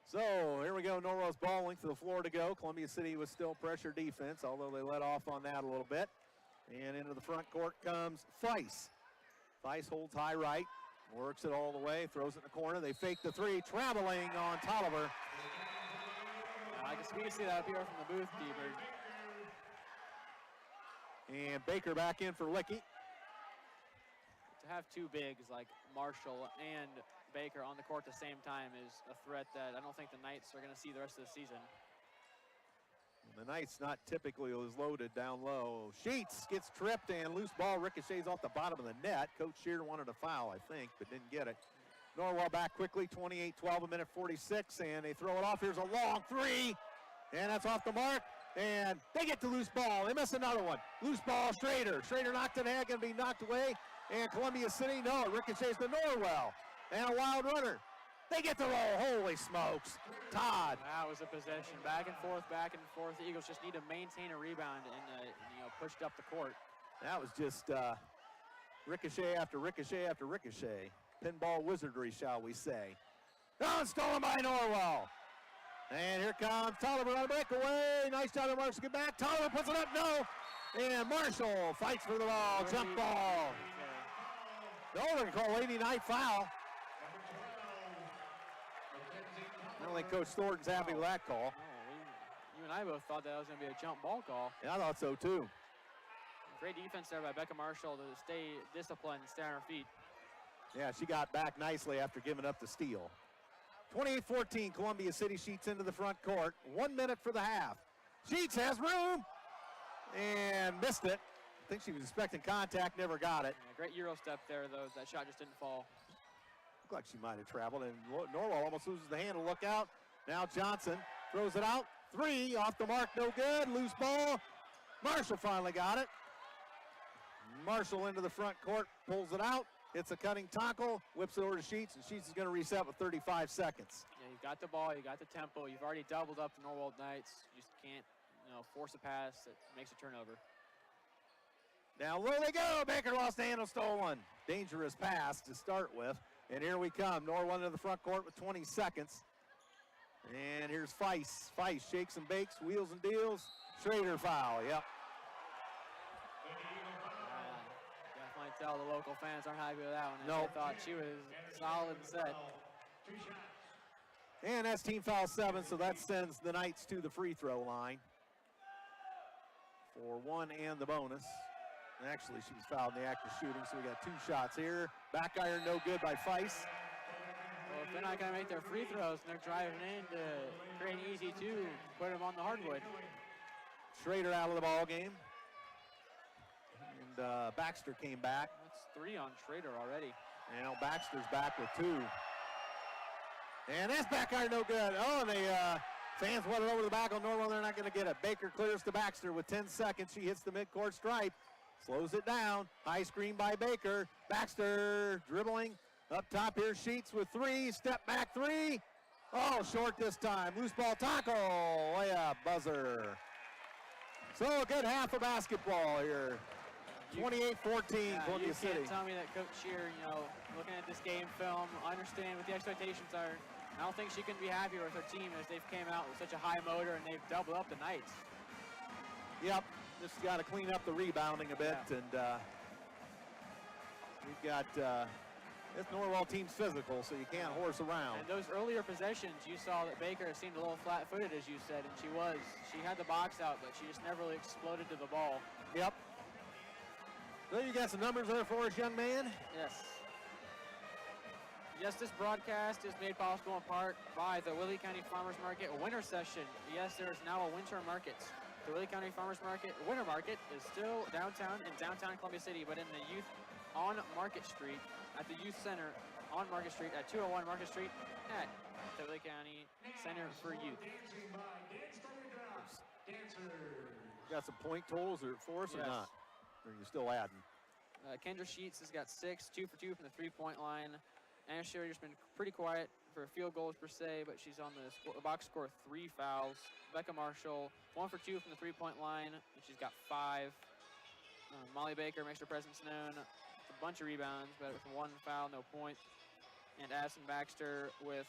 So here we go, Norwell's ball length to the floor to go. Columbia City was still pressure defense, although they let off on that a little bit. And into the front court comes Weiss. Weiss holds high right, works it all the way, throws it in the corner. They fake the three, traveling on Tolliver. I can see that up here from the booth, Deaver. And Baker back in for Licky. To have two bigs like Marshall and Baker on the court at the same time is a threat that I don't think the Knights are going to see the rest of the season. The Knights not typically as loaded down low. Sheets gets tripped and loose ball ricochets off the bottom of the net. Coach Shear wanted a foul, I think, but didn't get it. Norwell back quickly, 28-12, a minute 46, and they throw it off. Here's a long three, and that's off the mark, and they get the loose ball. They miss another one. Loose ball, Schrader. Schrader knocked it ahead, going to be knocked away, and Columbia City, no, it ricochets to Norwell. And a wild runner. They get the roll. Holy smokes. Todd. That was a possession. Back and forth, back and forth. The Eagles just need to maintain a rebound and pushed up the court. That was just ricochet after ricochet after ricochet. Pinball wizardry, shall we say. Oh, it's stolen by Norwell. And here comes Tolliver on a breakaway. Nice job of Marshall to get back. Tolliver puts it up, no. And Marshall fights for the ball. Jump ball. No, they're going to call Lady Night foul. I don't think Coach Thornton's happy with that call. You and I both thought that was going to be a jump ball call. Yeah, I thought so too. Great defense there by Becca Marshall to stay disciplined and stay on her feet. Yeah, she got back nicely after giving up the steal. 28-14, Columbia City. Sheets into the front court. 1 minute for the half. Sheets has room and missed it. I think she was expecting contact, never got it. Yeah, great Euro step there, though. That shot just didn't fall. Looked like she might have traveled, and Norwell almost loses the handle. Look out. Now Johnson throws it out. Three, off the mark, no good. Loose ball. Marshall finally got it. Marshall into the front court, pulls it out. It's a cutting tackle, whips it over to Sheets, and Sheets is going to reset with 35 seconds. Yeah, you've got the ball, you got the tempo. You've already doubled up the Norwell Knights. You just can't, force a pass that makes a turnover. Now low they go. Baker lost the handle, stolen. Dangerous pass to start with. And here we come. Norwell into the front court with 20 seconds. And here's Feist. Feist shakes and bakes, wheels and deals. Schrader foul, yep. Definitely tell the local fans aren't happy with that one. No. They thought she was solid and set. And that's team foul 7, so that sends the Knights to the free throw line for 1 and the bonus. And actually, she was fouled in the act of shooting, so we got 2 shots here. Back iron no good by Feist. Well, if they're not going to make their free throws and they're driving in to create an easy 2, put them on the hardwood. Schrader out of the ball game. And Baxter came back. That's 3 on Schrader already. And now Baxter's back with 2. And that's back iron no good. Oh, and they fans went it over the back on Norwell. They're not going to get it. Baker clears to Baxter with 10 seconds. She hits the midcourt stripe. Slows it down. High screen by Baker. Baxter dribbling. Up top here, Sheets with 3. Step back 3. Oh, short this time. Loose ball tackle. Layup buzzer. So a good half of basketball here. 28-14, Columbia City. You can't tell me that Coach Shear, looking at this game film, understand what the expectations are. I don't think she can be happy with her team as they've came out with such a high motor and they've doubled up the Knights. Yep, just got to clean up the rebounding a bit, and we've got this Norwell team's physical, so you can't horse around. And those earlier possessions, you saw that Baker seemed a little flat-footed, as you said, and she was. She had the box out, but she just never really exploded to the ball. Yep. So you got some numbers there for us, young man? Yes. Yes, this broadcast is made possible in part by the Willie County Farmers Market Winter Session. Yes, there is now a winter market. The Willie County Farmers Market Winter Market is still downtown in downtown Columbia City, but in the youth on Market Street, at the Youth Center on Market Street, at 201 Market Street, at the Willie County Center for Youth. Got some point totals for us or not? Or are you still adding? Kendra Sheets has got 6, 2 for 2 from the three-point line. Anna Sherry's been pretty quiet for field goals per se, but she's on the box score 3 fouls. Becca Marshall, 1 for 2 from the three-point line, and she's got 5. Molly Baker makes her presence known. It's a bunch of rebounds, but with 1 foul, no points. And Addison Baxter with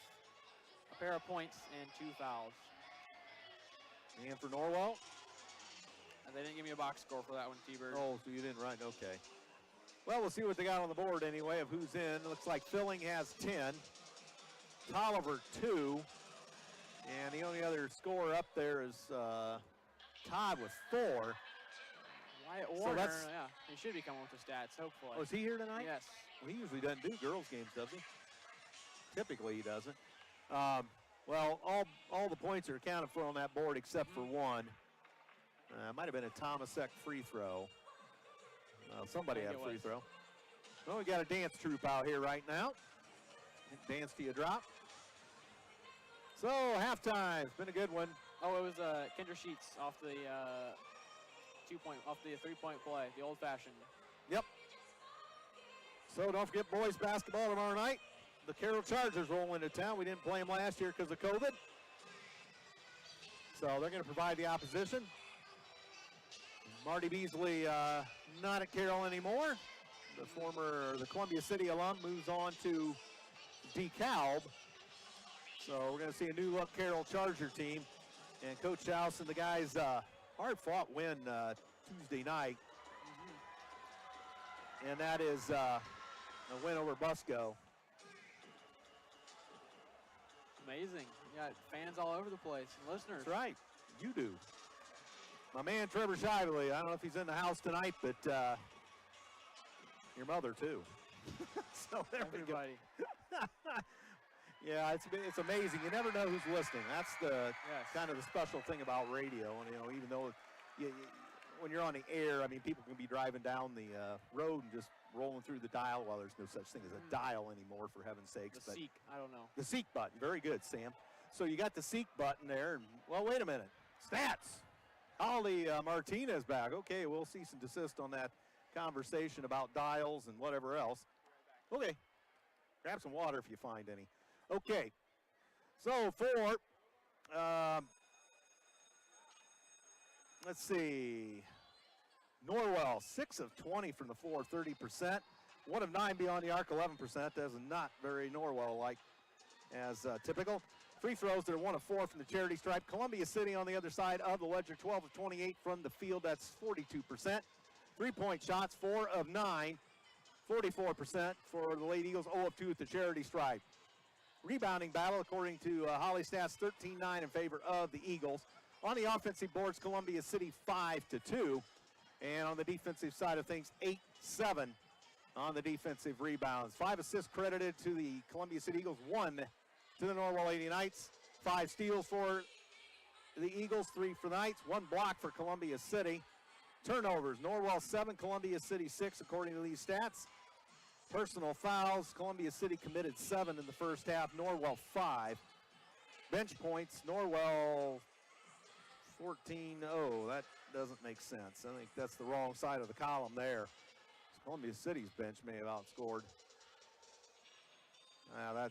a pair of points and 2 fouls. And for Norwell? They didn't give me a box score for that one, T-Bird. Oh, so you didn't write, okay. Well, we'll see what they got on the board anyway of who's in. Looks like Filling has 10. Tolliver 2. And the only other scorer up there is Todd with 4. Wyatt Warner, yeah, he should be coming with the stats, hopefully. Oh, is he here tonight? Yes. Well, he usually doesn't do girls games, does he? Typically he doesn't. Well, all the points are accounted for on that board except for 1. Might have been a Tomasek free throw. Somebody had a free throw. Well, we got a dance troupe out here right now. Dance to you drop. So halftime, it's been a good one. Oh, it was Kendra Sheets off the 3-point play, the old-fashioned. Yep. So don't forget boys basketball tomorrow night. The Carroll Chargers roll into town. We didn't play them last year because of COVID. So they're going to provide the opposition. Marty Beasley not at Carroll anymore. The Columbia City alum moves on to DeKalb. So we're going to see a new look Carroll Charger team. And Coach House and the guys, hard-fought win Tuesday night. And that is a win over Busco. Amazing. You got fans all over the place, and listeners. That's right. You do. My man Trevor Shively, I don't know if he's in the house tonight, but your mother too. So Everybody. Yeah, it's amazing. You never know who's listening. That's the kind of the special thing about radio. And even though when you're on the air, I mean, people can be driving down the road and just rolling through the dial. Well, there's no such thing as a dial anymore, for heaven's sakes. The seek, I don't know. The seek button, very good, Sam. So you got the seek button there. And, well, wait a minute. Stats. Holly Martinez back. Okay, we'll cease and desist on that conversation about dials and whatever else. Okay. Grab some water if you find any. Okay. So for, let's see, Norwell, 6 of 20 from the floor, 30%. 1 of 9 beyond the arc, 11%. That is not very Norwell-like as typical. Free throws, they're 1 of 4 from the charity stripe. Columbia City on the other side of the ledger, 12 of 28 from the field. That's 42%. 3-point shots, 4 of 9, 44% for the Lady Eagles, 0 of 2 at the charity stripe. Rebounding battle, according to Holly stats, 13-9 in favor of the Eagles. On the offensive boards, Columbia City 5-2. And on the defensive side of things, 8-7 on the defensive rebounds. 5 assists credited to the Columbia City Eagles, 1 to the Norwell Lady Knights. 5 steals for the Eagles, 3 for the Knights, 1 block for Columbia City. Turnovers, Norwell 7, Columbia City 6, according to these stats. Personal fouls, Columbia City committed 7 in the first half, Norwell 5. Bench points, Norwell 14. Oh, that doesn't make sense. I think that's the wrong side of the column there. Columbia City's bench may have outscored.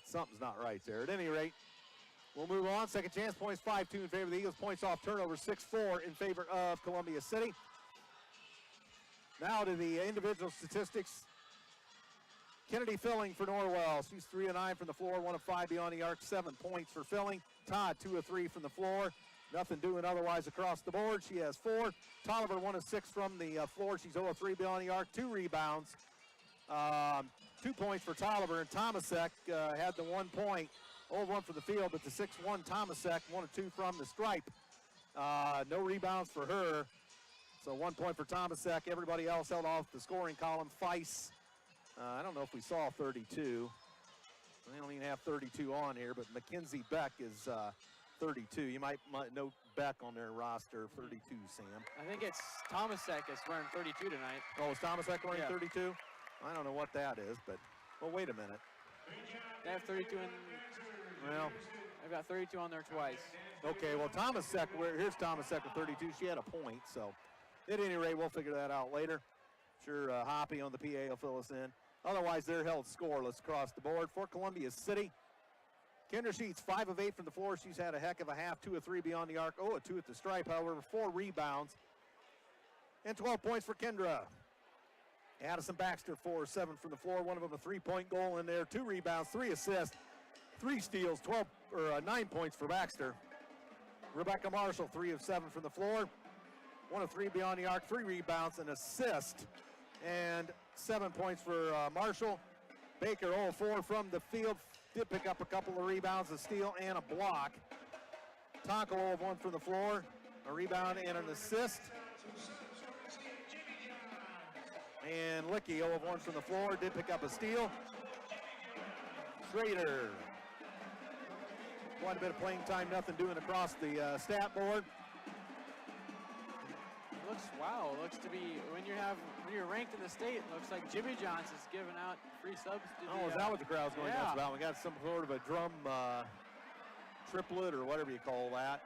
Something's not right there. At any rate, we'll move on. Second chance points, 5-2 in favor of the Eagles. Points off turnovers, 6-4 in favor of Columbia City. Now to the individual statistics. Kennedy Filling for Norwell. She's 3 of 9 from the floor, 1 of 5 beyond the arc, 7 points for Filling. Todd, 2 of 3 from the floor. Nothing doing otherwise across the board. She has 4. Tolliver, 1 of 6 from the floor. She's 0 of 3 beyond the arc, 2 rebounds. 2 points for Tolliver, and Tomasek had the 1 point. 0 of 1 for the field, but the 6'1 Tomasek, 1 of 2 from the stripe. No rebounds for her. So 1 point for Tomasek. Everybody else held off the scoring column. Feiss, I don't know if we saw 32. They don't even have 32 on here, but Mackenzie Beck is 32. You might note Beck on their roster, 32, Sam. I think it's Tomasek is wearing 32 tonight. Oh, is Tomasek wearing 32? I don't know what that is, but, well, wait a minute. They have 32 in, well, they've got 32 on there twice. Okay, well, Tomasek, here's Tomasek with 32. She had a point, so at any rate, we'll figure that out later. Sure, Hoppy on the PA will fill us in. Otherwise, they're held scoreless across the board for Columbia City. Kendra Sheets, 5 of 8 from the floor. She's had a heck of a half, 2 of 3 beyond the arc. Oh, a 2 at the stripe, however, 4 rebounds. And 12 points for Kendra. Addison Baxter, 4 of 7 from the floor. One of them a 3-point goal in there. 2 rebounds, 3 assists, 3 steals, 9 points for Baxter. Rebecca Marshall, 3 of 7 from the floor. 1 of 3 beyond the arc, 3 rebounds, an assist, and 7 points for Marshall. Baker, 0 of 4 from the field. Did pick up a couple of rebounds, a steal, and a block. Tonka, 0 of 1 from the floor. A rebound and an assist. And Licky, 0 of 1 from the floor. Did pick up a steal. Schrader. Quite a bit of playing time, nothing doing across the stat board. It looks to be, when you're ranked in the state, it looks like Jimmy John's is giving out free subs to Oh, is that what the crowd's going nuts about? We got some sort of a drum triplet or whatever you call that.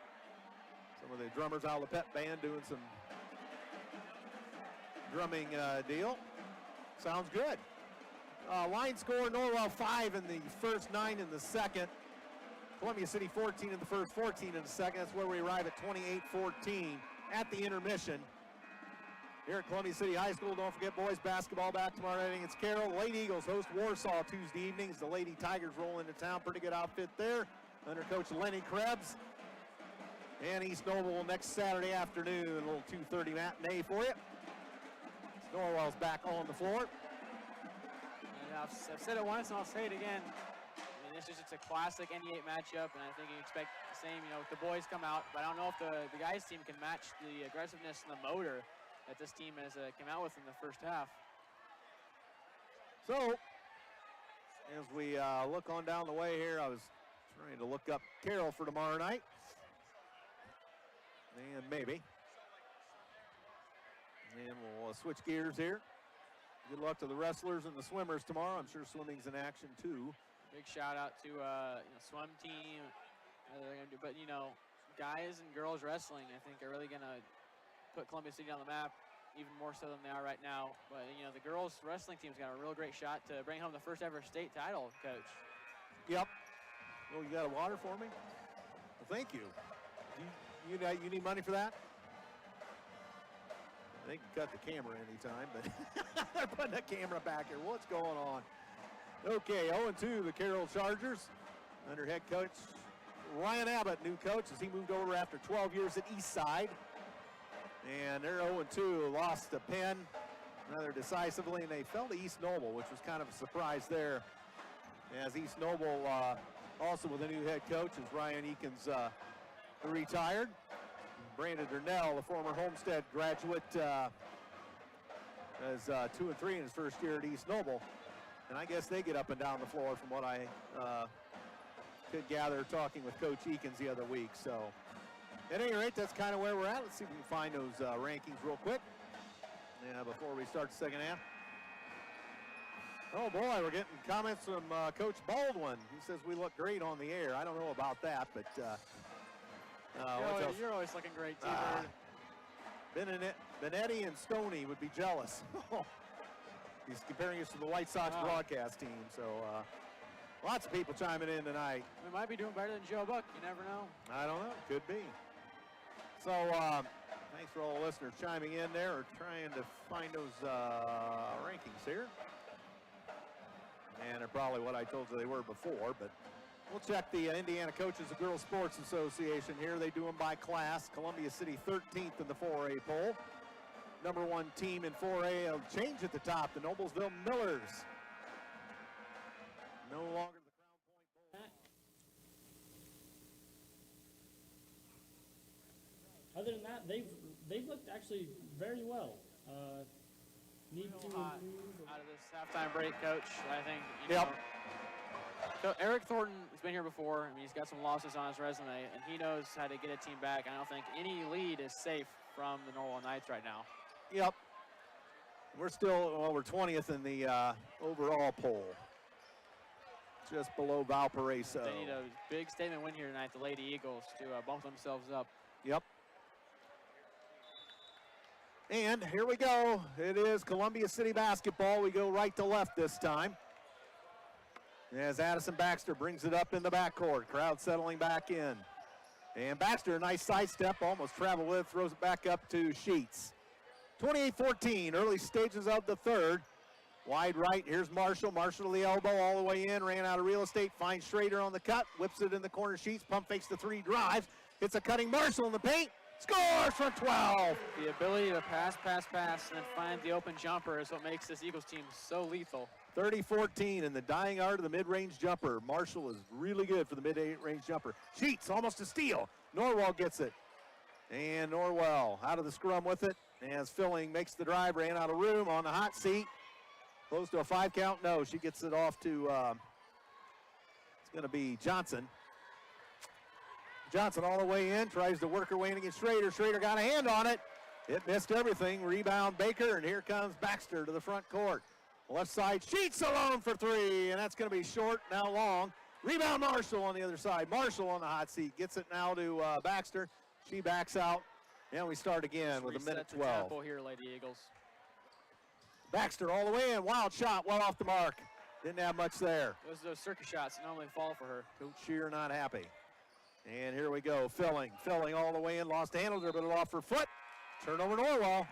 Some of the drummers out of the pep band doing some drumming deal. Sounds good. Line score, Norwell 5 in the first, 9 in the second. Columbia City 14 in the first, 14 in the second. That's where we arrive at 28-14 at the intermission. Here at Columbia City High School, don't forget boys basketball back tomorrow night against Carroll. The Lady Eagles host Warsaw Tuesday evenings. The Lady Tigers roll into town. Pretty good outfit there under Coach Lenny Krebs. And East Noble next Saturday afternoon, a little 2:30 matinee for you. Norwell's back on the floor. And I've said it once and I'll say it again. I mean, it's a classic NE8 matchup, and I think you expect the same, if the boys come out. But I don't know if the guys' team can match the aggressiveness and the motor that this team has came out with in the first half. So, as we look on down the way here, I was trying to look up Carroll for tomorrow night. And maybe. And we'll switch gears here. Good luck to the wrestlers and the swimmers tomorrow. I'm sure swimming's in action too. Big shout out to swim team. But guys and girls wrestling, I think, are really gonna put Columbia City on the map even more so than they are right now. But the girls wrestling team's got a real great shot to bring home the first ever state title, Coach. Yep. Oh, you got a water for me? Well, thank you. You need money for that? They can cut the camera anytime, but they're putting the camera back here. What's going on? Okay, 0-2, the Carroll Chargers under head coach Ryan Abbott, new coach, as he moved over after 12 years at Eastside. And they're 0-2, lost to Penn rather decisively, and they fell to East Noble, which was kind of a surprise there. As East Noble, also with a new head coach, as Ryan Eakins retired. Brandon Durnell, the former Homestead graduate, is 2-3 in his first year at East Noble. And I guess they get up and down the floor from what I could gather talking with Coach Eakins the other week. So at any rate, that's kind of where we're at. Let's see if we can find those rankings real quick before we start the second half. Oh boy, we're getting comments from Coach Baldwin. He says we look great on the air. I don't know about that, but you're always looking great, too. Benetti and Stoney would be jealous. He's comparing us to the White Sox broadcast team, so lots of people chiming in tonight. We might be doing better than Joe Buck. You never know. I don't know. Could be. So thanks for all the listeners chiming in there or trying to find those rankings here. And they're probably what I told you they were before, but we'll check the Indiana Coaches of Girls Sports Association here. They do them by class. Columbia City 13th in the 4A poll. Number one team in 4A, a change at the top, the Noblesville Millers. No longer the Crown Point Bowl. Other than that, they've looked actually very well. Need to improve. Out of this halftime break, Coach, I think. So Eric Thornton has been here before. I mean, he's got some losses on his resume, and he knows how to get a team back. I don't think any lead is safe from the Norwell Knights right now. Yep. We're still, we're 20th in the overall poll. Just below Valparaiso. They need a big statement win here tonight, the Lady Eagles, to bump themselves up. Yep. And here we go. It is Columbia City basketball. We go right to left this time. As Addison Baxter brings it up in the backcourt. Crowd settling back in. And Baxter, a nice sidestep, almost travel with, throws it back up to Sheets. 28-14, early stages of the third. Wide right, here's Marshall. Marshall to the elbow, all the way in, ran out of real estate, finds Schrader on the cut, whips it in the corner. Sheets, pump fakes the three, drives. It's a cutting Marshall in the paint. Scores for 12. The ability to pass, and then find the open jumper is what makes this Eagles team so lethal. 30-14 in the dying art of the mid-range jumper. Marshall is really good for the mid-range jumper. Sheets, almost a steal. Norwell gets it. And Norwell out of the scrum with it. As Filling makes the drive, ran out of room on the hot seat. Close to a 5 count. No, she gets it off to, it's going to be Johnson. Johnson all the way in, tries to work her way in against Schrader. Schrader got a hand on it, It missed everything. Rebound Baker, and here comes Baxter to the front court. Left side, Sheets alone for three, and that's going to be short, now long. Rebound Marshall on the other side. Marshall on the hot seat. Gets it now to Baxter. She backs out, and we start again with a minute 12. Tempo here, Lady Eagles. Baxter all the way in. Wild shot, well off the mark. Didn't have much there. Those circus shots normally fall for her. Coach Shear not happy. And here we go. Filling all the way in. Lost the handle, but it off her foot. Turnover Norwell.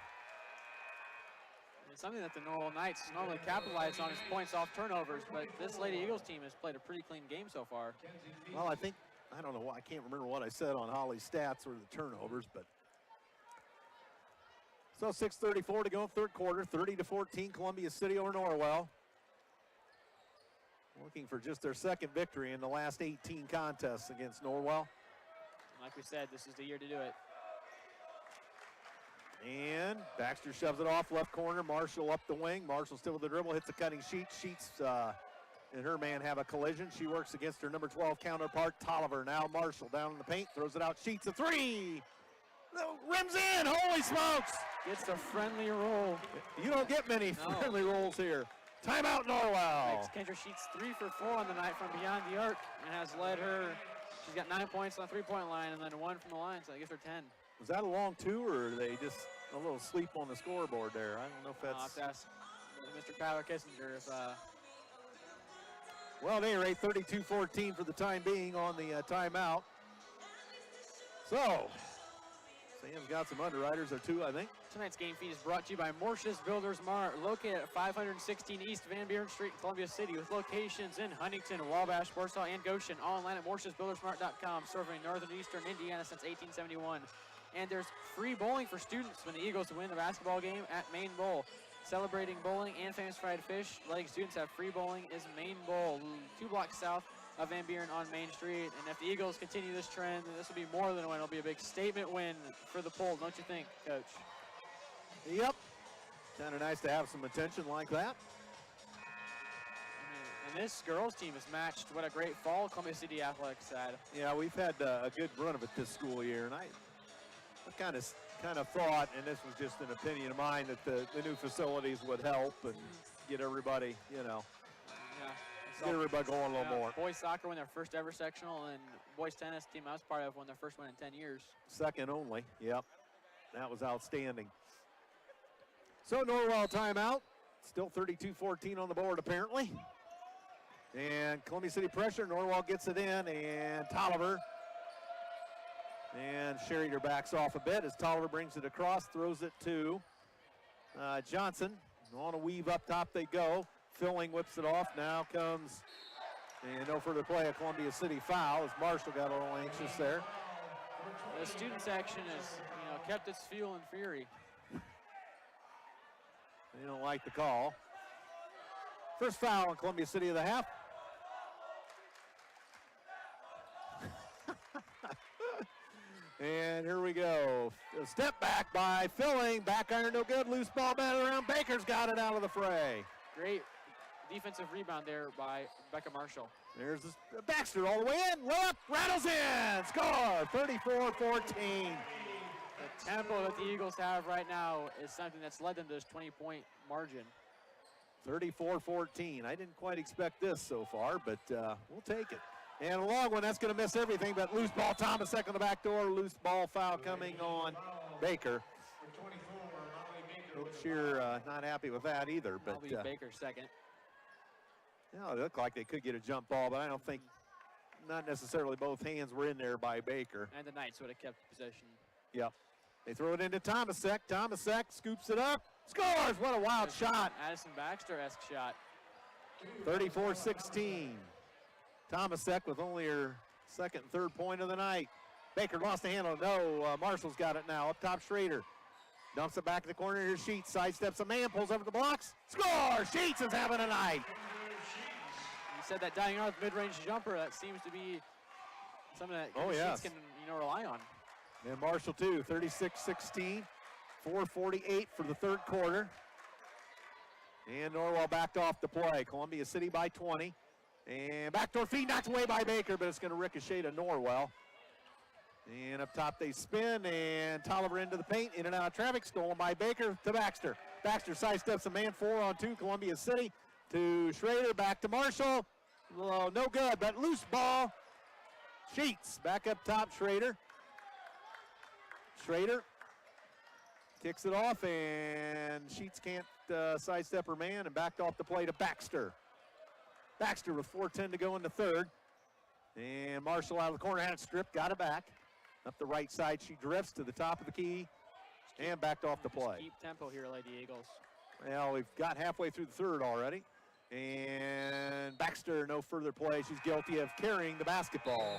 It's something that the Norwell Knights normally capitalize on is points off turnovers, but this Lady Eagles team has played a pretty clean game so far. Well, I don't know, I can't remember what I said on Holly's stats or the turnovers, but. So 6:34 to go in third quarter, 30-14, Columbia City over Norwell. Looking for just their second victory in the last 18 contests against Norwell. Like we said, this is the year to do it. And Baxter shoves it off left corner. Marshall up the wing. Marshall still with the dribble, hits the cutting sheet. Sheets and her man have a collision. She works against her number 12 counterpart, Tolliver. Now Marshall down in the paint, throws it out. Sheets a three. Rims in, holy smokes. Gets a friendly roll. You don't get many friendly rolls here. Timeout Norwell. Kendra Sheets 3 for 4 on the night from beyond the arc and has led her. She's got 9 points on the three-point line and then 1 from the line, so that gives her 10. Was that a long two, or are they just a little sleep on the scoreboard there? I don't know if that's. I'll have to ask Mr. Kyler Kissinger if. Well, at any rate, 32-14 for the time being on the timeout. So, Sam's got some underwriters there too, I think. Tonight's game feed is brought to you by Morsh's Builders Mart, located at 516 East Van Buren Street in Columbia City, with locations in Huntington, Wabash, Warsaw, and Goshen. Online at morshsbuildersmart.com, serving northern eastern Indiana since 1871. And there's free bowling for students when the Eagles win the basketball game at Maine Bowl. Celebrating bowling and famous fried fish, letting students have free bowling is Maine Bowl, 2 blocks south of Van Buren on Main Street. And if the Eagles continue this trend, this will be more than a win. It'll be a big statement win for the poll, don't you think, Coach? Yep. Kind of nice to have some attention like that. And this girls team has matched what a great fall Columbia City Athletics had. Yeah, we've had a good run of it this school year, and I kind of thought, and this was just an opinion of mine, that the new facilities would help and get everybody, get everybody going a little more. Boys soccer won their first ever sectional, and boys tennis team I was part of won their first win in 10 years. Second only, yep. That was outstanding. So Norwell timeout. Still 32-14 on the board apparently. And Columbia City pressure. Norwell gets it in, and Tolliver. And Sherrider backs off a bit as Tolliver brings it across, throws it to Johnson. On a weave up top they go. Filling whips it off. Now comes, and no further play, a Columbia City foul as Marshall got a little anxious there. The student section has, kept its fuel and fury. They don't like the call. First foul on Columbia City of the half. And here we go. A step back by Filling. Back iron no good. Loose ball batted around. Baker's got it out of the fray. Great defensive rebound there by Becca Marshall. There's Baxter all the way in. Look, rattles in. Score. 34-14. The tempo that the Eagles have right now is something that's led them to this 20-point margin. 34-14. I didn't quite expect this so far, but we'll take it. And a long one, that's going to miss everything, but loose ball, Thomasek on the back door. Loose ball foul coming on Baker. Coach Shear not happy with that either. But Baker's second. It looked like they could get a jump ball, but I don't think, not necessarily both hands were in there by Baker. And the Knights would have kept possession. Yep. They throw it into Thomasek. Thomasek scoops it up. Scores! What a wild shot. Addison Baxter-esque shot. 34-16. Thomasek with only her second and third point of the night. Baker lost the handle. No, Marshall's got it now. Up top, Schrader. Dumps it back in the corner. Here's Sheets. Sidesteps a man. Pulls over the blocks. Score! Sheets is having a night. You said that dying arm mid-range jumper. That seems to be something that Sheets can rely on. And Marshall too. 36-16. 4:48 for the third quarter. And Norwell backed off the play. Columbia City by 20. And backdoor feed knocked away by Baker, but it's going to ricochet to Norwell. And up top they spin, and Tolliver into the paint, in and out of traffic, stolen by Baker to Baxter. Baxter sidesteps a man 4-on-2, Columbia City to Schrader, back to Marshall. Well, no good, but loose ball. Sheets back up top, Schrader. Schrader kicks it off, and Sheets can't sidestep her man, and backed off the play to Baxter. Baxter with 4:10 to go in the third. And Marshall out of the corner, had it stripped, got it back. Up the right side, she drifts to the top of the key and backed off the play. Keep tempo here, Lady Eagles. Well, we've got halfway through the third already. And Baxter, no further play. She's guilty of carrying the basketball.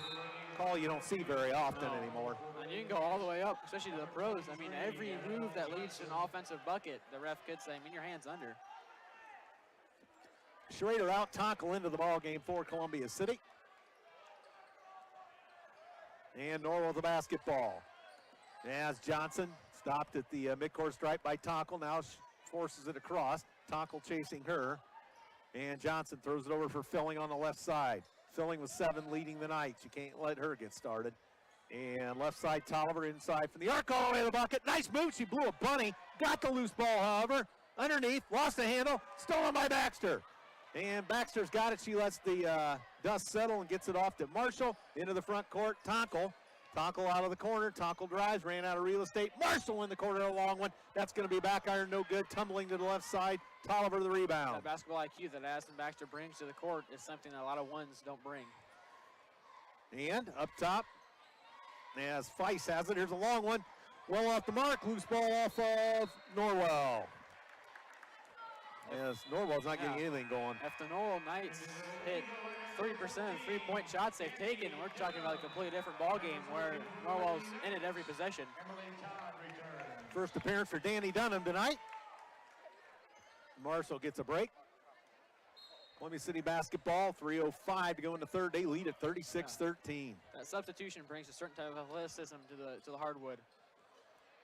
Call you don't see very often anymore. And you can go all the way up, especially to the pros. I mean, every move that leads to an offensive bucket, the ref could say, I mean, your hand's under. Schrader out, Tonkel into the ball game for Columbia City. And Norwell the basketball. As Johnson stopped at the midcourt stripe by Tonkel, now forces it across. Tonkel chasing her. And Johnson throws it over for Filling on the left side. Filling with 7, leading the Knights. You can't let her get started. And left side, Tolliver inside from the arc all the way to the bucket. Nice move, she blew a bunny. Got the loose ball, however. Underneath, lost the handle, stolen by Baxter. And Baxter's got it. She lets the dust settle and gets it off to Marshall. Into the front court, Tonkel. Tonkel out of the corner. Tonkel drives, ran out of real estate. Marshall in the corner, a long one. That's going to be back iron, no good. Tumbling to the left side. Tolliver the rebound. That basketball IQ that Addison Baxter brings to the court is something that a lot of ones don't bring. And up top, as Feist has it, here's a long one. Well off the mark, loose ball off of Norwell. As Norwell's not getting anything going. If the Norwell Knights hit 30% of three-point shots they've taken, we're talking about a completely different ball game where Norwell's in it every possession. First appearance for Danny Dunham tonight. Marshall gets a break. Columbia City basketball, 3:05 to go in the third. They lead at 36-13. That substitution brings a certain type of athleticism to the hardwood.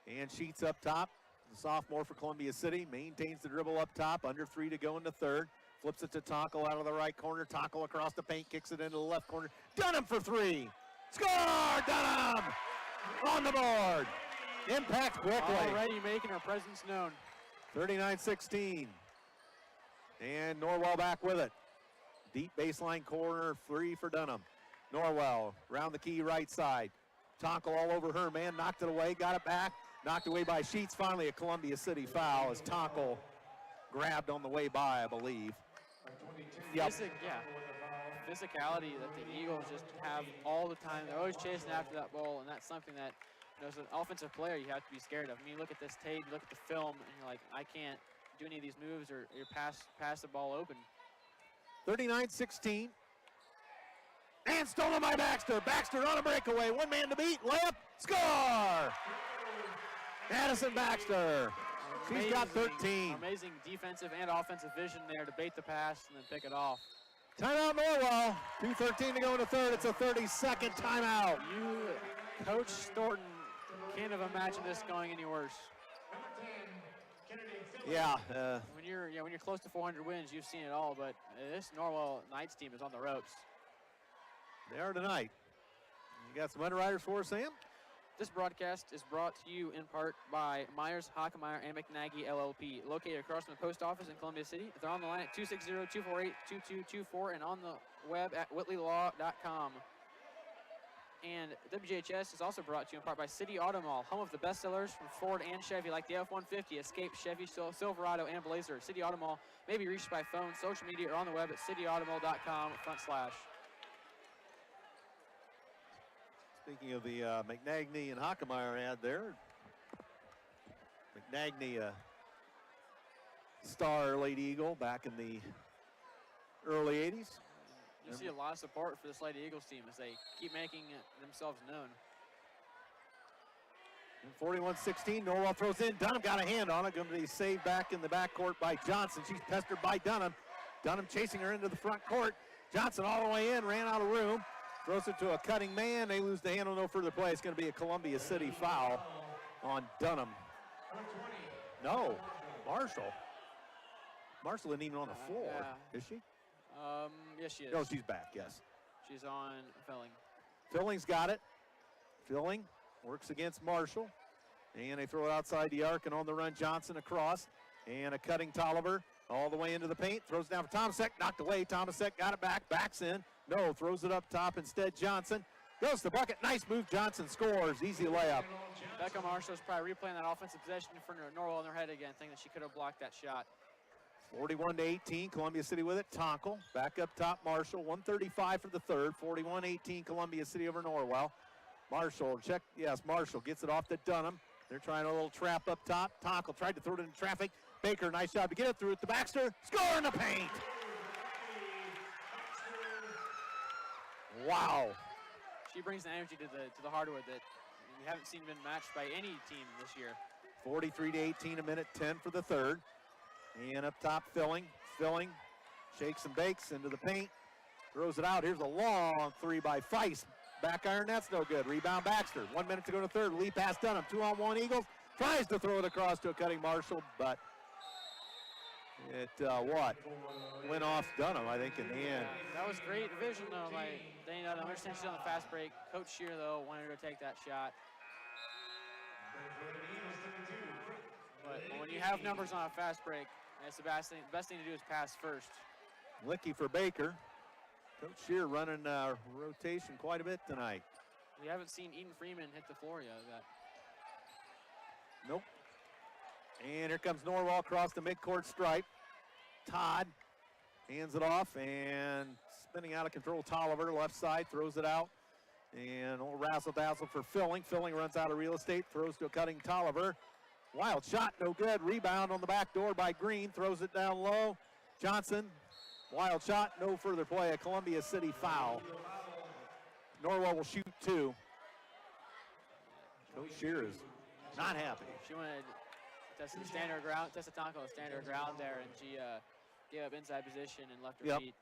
And Sheets up top. The sophomore for Columbia City maintains the dribble up top. Under 3 to go in the third. Flips it to Tonkel out of the right corner. Tonkel across the paint, kicks it into the left corner. Dunham for 3. Score! Dunham on the board. Impact quickly. Already making her presence known. 39-16. And Norwell back with it. Deep baseline corner 3 for Dunham. Norwell around the key right side. Tonkel all over her man, knocked it away, got it back. Knocked away by Sheets. Finally a Columbia City foul as Tonkel grabbed on the way by, I believe. Yep. Physicality that the Eagles just have all the time. They're always chasing after that ball, and that's something that, as an offensive player, you have to be scared of. I mean, you look at this tape, you look at the film, and you're like, I can't do any of these moves or pass the ball open. 39-16. And stolen by Baxter. Baxter on a breakaway. One man to beat. Layup. Score! Addison Baxter. She's got 13. Amazing defensive and offensive vision there to bait the pass and then pick it off. Timeout Norwell. 2:13 to go in the third. It's a 30-second timeout. Coach Thornton can't have imagined this going any worse. Yeah. When you're close to 400 wins, you've seen it all. But this Norwell Knights team is on the ropes. They are tonight. You got some underwriters for us, Sam? This broadcast is brought to you in part by Myers, Hockemeyer, and McNaghy LLP, located across from the post office in Columbia City. They're on the line at 260-248-2224 and on the web at whitleylaw.com. And WJHS is also brought to you in part by City Auto Mall, home of the bestsellers from Ford and Chevy, like the F-150, Escape, Chevy, Silverado, and Blazer. City Auto Mall may be reached by phone, social media, or on the web at cityautomall.com/. Speaking of the McNagny and Hockemeyer ad there, McNagny, star Lady Eagle back in the early 80s. You see a lot of support for this Lady Eagles team as they keep making themselves known. 41-16, Norwell throws in. Dunham got a hand on it. Going to be saved back in the backcourt by Johnson. She's pestered by Dunham. Dunham chasing her into the front court. Johnson all the way in, ran out of room. Throws it to a cutting man. They lose the handle, no further play. It's going to be a Columbia City foul on Dunham. No, Marshall. Marshall isn't even on the floor, is she? Yes, she is. No, she's back, yes. She's on Filling. Filling's got it. Filling works against Marshall. And they throw it outside the arc, and on the run, Johnson across. And a cutting Tolliver all the way into the paint. Throws it down for Tomasek, knocked away. Tomasek got it back, backs in. No, throws it up top instead. Johnson goes to the bucket. Nice move. Johnson scores. Easy layup. Becca Marshall's probably replaying that offensive possession in front of Norwell in their head again, thinking that she could have blocked that shot. 41-18, Columbia City with it. Tonkel back up top, Marshall. 1:35 for the third. 41-18, Columbia City over Norwell. Marshall, check, yes, Marshall gets it off to Dunham. They're trying a little trap up top. Tonkel tried to throw it into traffic. Baker, nice job to get it through it to Baxter. Score in the paint. Wow. She brings the energy to the hardwood that we haven't seen been matched by any team this year. 43-18, a minute 10 for the third. And up top, Filling, shakes and bakes into the paint. Throws it out. Here's a long three by Feist. Back iron, that's no good. Rebound Baxter. 1 minute to go to third. Lead pass Dunham. 2-on-1 Eagles. Tries to throw it across to a cutting Marshall, but it went off Dunham, I think, in the end. That was great division, though, by Dana. I understand she's on the fast break. Coach Shear, though, wanted her to take that shot. But when you have numbers on a fast break, that's the best thing to do is pass first. Licky for Baker. Coach Shear running rotation quite a bit tonight. We haven't seen Eden Freeman hit the floor yet. Nope. And here comes Norwell across the midcourt stripe. Todd hands it off, and spinning out of control, Tolliver, left side, throws it out. And a little razzle-dazzle for Filling. Filling runs out of real estate, throws to a cutting Tolliver. Wild shot, no good. Rebound on the back door by Green, throws it down low. Johnson, wild shot, no further play. A Columbia City foul. Norwell will shoot two. Coach Shear is not happy. She wanted to test the standard ground, test the Tonkel on standard ground there, and she gave up inside position and left her feet.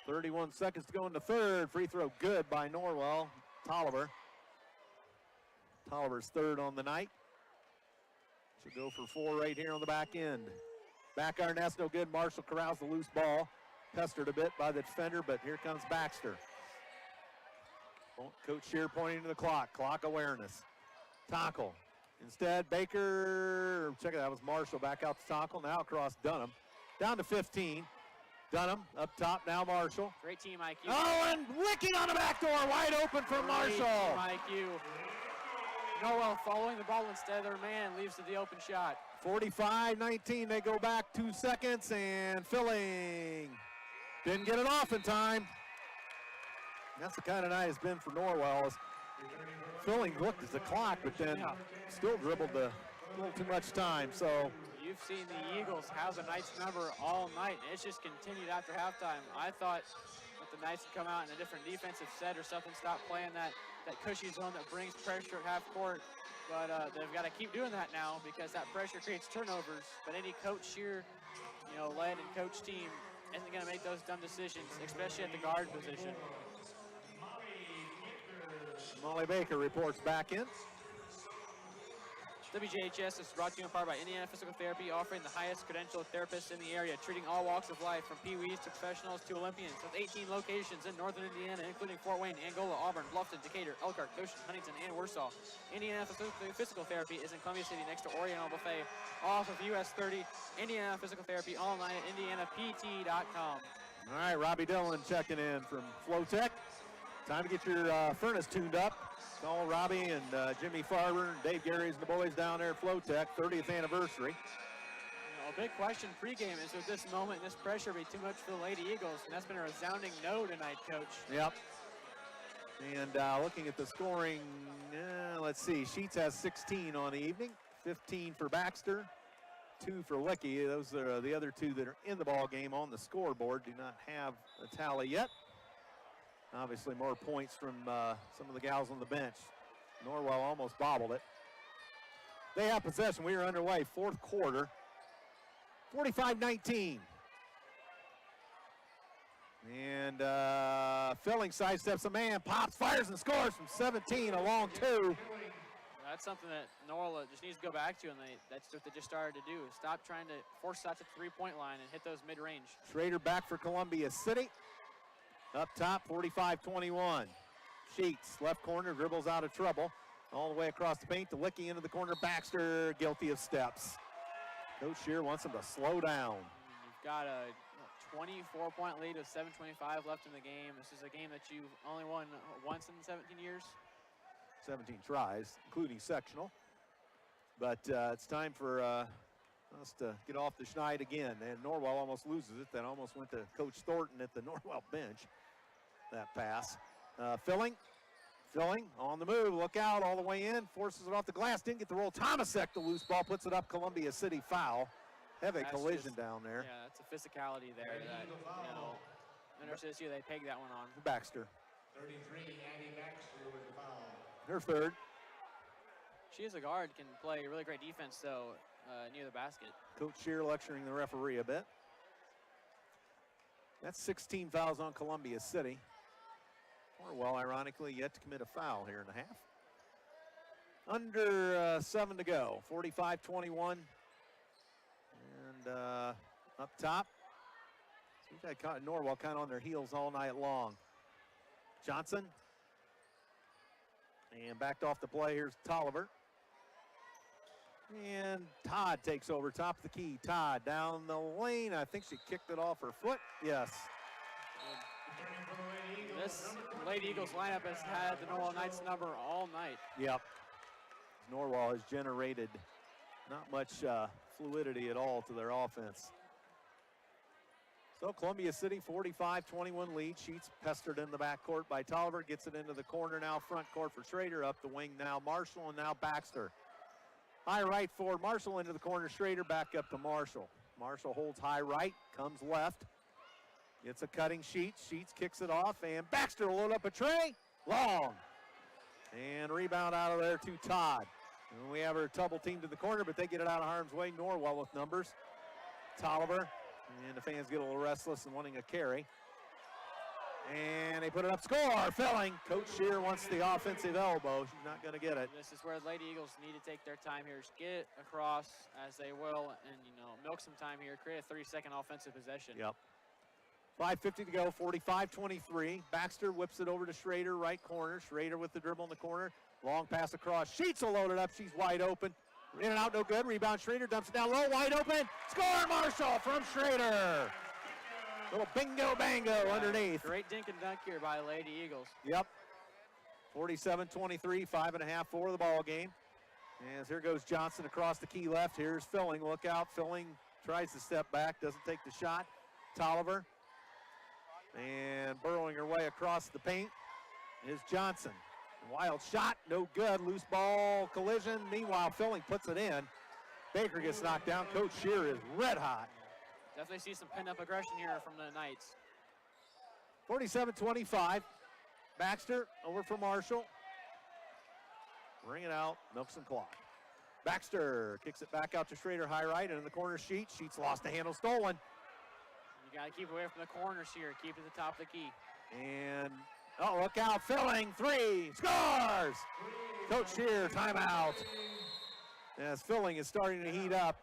31 seconds to go in the third. Free throw good by Norwell. Tolliver. Tolliver's third on the night. She'll go for four right here on the back end. Back iron, that's no good. Marshall corrals the loose ball. Pestered a bit by the defender, but here comes Baxter. Coach Shear pointing to the clock. Clock awareness. Tonkel. Instead, Baker, check it out, that was Marshall back out to Tonkel. Now across Dunham. Down to 15. Dunham up top, now Marshall. Great team IQ. Oh, and Licky on the back door, wide open for Marshall. Great team IQ. Norwell following the ball instead. Their man leaves to the open shot. 45-19, they go back 2 seconds, and Filling didn't get it off in time. That's the kind of night it's been for Norwell. Filling looked at the clock, but then still dribbled a little too much time. So you've seen the Eagles have the Knights number all night, and it's just continued after halftime. I thought that the Knights would come out in a different defensive set or something, stop playing that cushy zone that brings pressure at half court. But they've got to keep doing that now because that pressure creates turnovers. But any Coach Shear, led and coach team isn't going to make those dumb decisions, especially at the guard position. Molly Baker reports back in. WJHS is brought to you in part by Indiana Physical Therapy, offering the highest credentialed therapists in the area, treating all walks of life, from Pee-wees to professionals to Olympians, with 18 locations in northern Indiana, including Fort Wayne, Angola, Auburn, Bluffton, Decatur, Elkhart, Goshen, Huntington, and Warsaw. Indiana Physical Therapy is in Columbia City next to Oriental Buffet, off of US 30. Indiana Physical Therapy online at indianapt.com. All right, Robbie Dillon checking in from Flowtech. Time to get your furnace tuned up. Call Robbie and Jimmy Farber and Dave Garys and the boys down there at Flowtech, 30th anniversary. A big question pregame is, with this moment, this pressure be too much for the Lady Eagles? And that's been a resounding no tonight, Coach. Yep. And looking at the scoring, let's see. Sheets has 16 on the evening, 15 for Baxter, 2 for Licky. Those are the other two that are in the ball game on the scoreboard. Do not have a tally yet. Obviously more points from some of the gals on the bench. Norwell almost bobbled it. They have possession. We are underway, fourth quarter. 45-19. And Filling sidesteps a man, pops, fires, and scores from 17, a long two. That's something that Norwell just needs to go back to, and that's what they just started to do. Stop trying to force shots at the three-point line and hit those mid-range. Schrader back for Columbia City. Up top, 45-21. Sheets, left corner, dribbles out of trouble. All the way across the paint to Licky into the corner. Baxter guilty of steps. Coach Shear wants him to slow down. You've got a 24-point lead with 7:25 left in the game. This is a game that you've only won once in 17 years. 17 tries, including sectional. But it's time for us to get off the schneid again. And Norwell almost loses it. That almost went to Coach Thornton at the Norwell bench, that pass. Filling on the move. Look out all the way in. Forces it off the glass. Didn't get the roll. Tomasek, the loose ball, puts it up. Columbia City foul. Heavy collision down there. Yeah, that's a physicality there that, you know, University they pegged that one on. Baxter. 33, Annie Baxter with the foul. Her third. She as a guard can play really great defense, though, near the basket. Coach Shear lecturing the referee a bit. That's 16 fouls on Columbia City. Norwell, ironically, yet to commit a foul here in the half. Under 7 to go, 45-21. And up top, so we've got Norwell kind of on their heels all night long. Johnson. And backed off the play, here's Tolliver. And Todd takes over, top of the key. Todd down the lane. I think she kicked it off her foot. Yes. This Lady Eagles lineup has had the Norwell Knights number all night. Yep. Norwell has generated not much fluidity at all to their offense. So Columbia City 45-21 lead. Sheets pestered in the backcourt by Tolliver. Gets it into the corner now, front court for Schrader. Up the wing now, Marshall, and now Baxter. High right for Marshall into the corner. Schrader back up to Marshall. Marshall holds high right, comes left. Gets a cutting Sheets. Sheets kicks it off, and Baxter will load up a tray. Long. And rebound out of there to Todd. And we have her double team to the corner, but they get it out of harm's way. Norwell with numbers. Tolliver. And the fans get a little restless and wanting a carry. And they put it up. Score! Filling. Coach Shear wants the offensive elbow. She's not going to get it. This is where Lady Eagles need to take their time here. Just get it across as they will and, you know, milk some time here. Create a 30-second offensive possession. Yep. 5:50 to go, 45-23. Baxter whips it over to Schrader, right corner. Schrader with the dribble in the corner. Long pass across. Sheets will load it up. She's wide open. In and out, no good. Rebound, Schrader dumps it down low, wide open. Score, Marshall from Schrader. Little bingo bango underneath. Great dink and dunk here by Lady Eagles. Yep. 47-23, 5.5 for the ball game. As here goes Johnson across the key left. Here's Filling. Look out. Filling tries to step back, doesn't take the shot. Tolliver. And burrowing her way across the paint is Johnson. Wild shot, no good. Loose ball collision. Meanwhile, Filling puts it in. Baker gets knocked down. Coach Shear is red hot. Definitely see some pent-up aggression here from the Knights. 47-25. Baxter over for Marshall. Bring it out, milk some clock. Baxter kicks it back out to Schrader, high right, and in the corner Sheets. Sheets lost the handle, stolen. You got to keep away from the corners here. Keep it at the top of the key. And, oh, look out, Filling, three, scores! Coach Shear, timeout. As Filling is starting to heat up.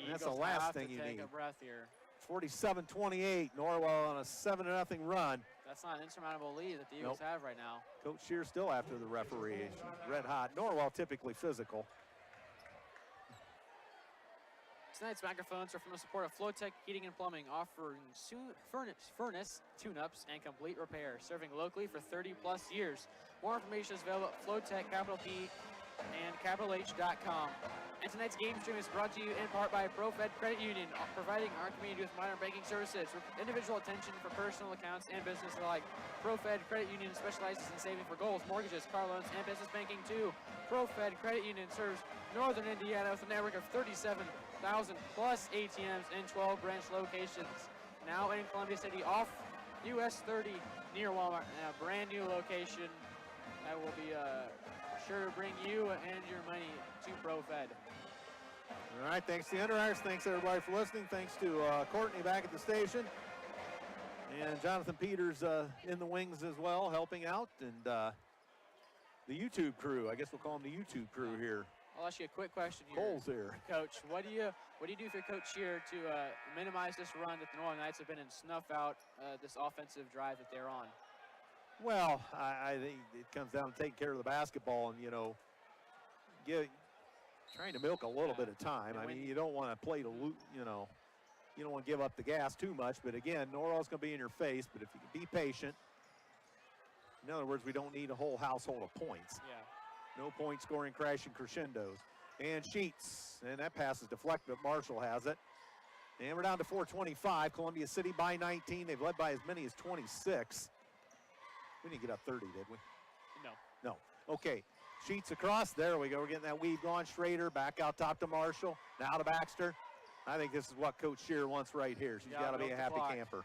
That's the last thing you need. Take a breath here. 47-28, Norwell on a 7-0 run. That's not an insurmountable lead that the Eagles have right now. Coach Shear still after the referee. She's red hot. Norwell typically physical. Tonight's microphones are from the support of Flowtech Heating and Plumbing, offering furnace tune-ups and complete repair, serving locally for 30-plus years. More information is available at Flowtech, capital P, and capitalh.com. And tonight's game stream is brought to you in part by ProFed Credit Union, providing our community with modern banking services with individual attention for personal accounts and business alike. ProFed Credit Union specializes in saving for goals, mortgages, car loans, and business banking too. ProFed Credit Union serves Northern Indiana with a network of 37,000 plus ATMs in 12 branch locations. Now in Columbia City off US 30 near Walmart, and a brand new location that will be sure to bring you and your money to ProFed. All right, thanks to the underwriters. Thanks everybody for listening. Thanks to Courtney back at the station. And Jonathan Peters in the wings as well, helping out. And the YouTube crew, I guess we'll call them the YouTube crew here. I'll ask you a quick question here. Cole's here. Coach, what do you do for Coach Shear to minimize this run that the Norwell Knights have been and snuff out this offensive drive that they're on? Well, I think it comes down to taking care of the basketball and, you know, trying to milk a little bit of time. I mean, you don't want to play to, you know, you don't want to give up the gas too much. But again, Norwell's going to be in your face. But if you can be patient, in other words, we don't need a whole household of points. Yeah. No point scoring, crashing crescendos. And Sheets, and that pass is deflected, but Marshall has it. And we're down to 4:25. Columbia City by 19. They've led by as many as 26. We didn't get up 30, did we? No. No. Okay. Sheets across. There we go. We're getting that weave going. Schrader back out top to Marshall. Now to Baxter. I think this is what Coach Shear wants right here. She's got to be a happy camper.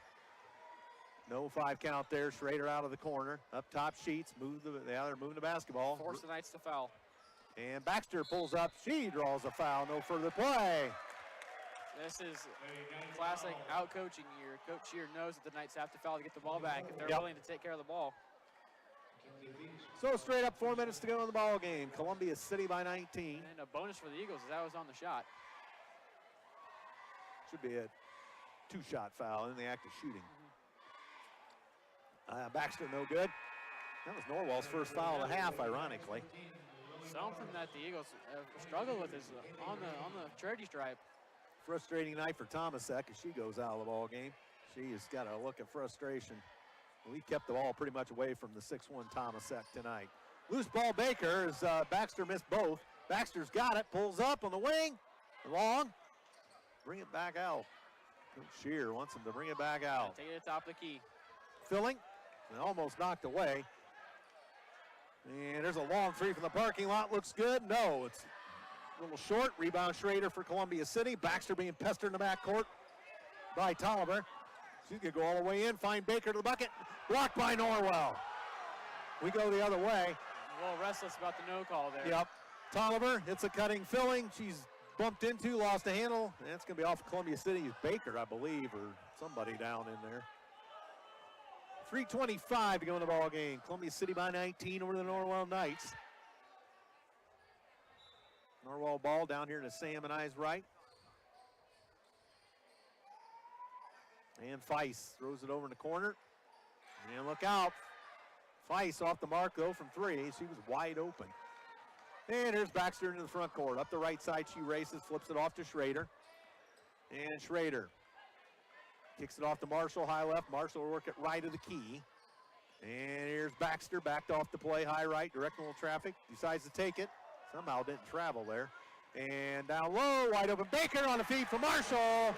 No 5 count there. Schrader out of the corner. Up top, Sheets. They're moving the basketball. Force the Knights to foul. And Baxter pulls up. She draws a foul. No further play. This is classic out-coaching year. Coach Shear knows that the Knights have to foul to get the ball back if they're willing to take care of the ball. So straight up 4 minutes to go in the ball game. Columbia City by 19. And a bonus for the Eagles as that was on the shot. Should be a 2-shot foul in the act of shooting. Baxter no good. That was Norwell's first foul of the half, ironically. Something that the Eagles struggle with is on the charity stripe. Frustrating night for Thomasek as she goes out of the ball game. She has got a look of frustration. We kept the ball pretty much away from the 6'1 Thomasek tonight. Loose ball Baker as Baxter missed both. Baxter's got it, pulls up on the wing, long, bring it back out. Coach Shear wants him to bring it back out. Take it to the top of the key. Filling, and almost knocked away. And there's a long three from the parking lot, looks good. No, it's a little short. Rebound Schrader for Columbia City. Baxter being pestered in the backcourt by Tolliver. She's gonna go all the way in, find Baker to the bucket. Blocked by Norwell. We go the other way. A little restless about the no call there. Yep. Tolliver hits a cutting Filling. She's bumped into, lost a handle. And it's gonna be off of Columbia City's Baker, I believe, or somebody down in there. 3:25 to go in the ball game. Columbia City by 19 over the Norwell Knights. Norwell ball down here to Sam and I's right. And Feist throws it over in the corner. And look out. Feist off the mark, though, from 3. She was wide open. And here's Baxter into the front court. Up the right side, she races, flips it off to Schrader. And Schrader kicks it off to Marshall, high left. Marshall will work it right of the key. And here's Baxter, backed off the play, high right, directional traffic. Decides to take it. Somehow didn't travel there. And down low, wide open Baker on the feed for Marshall.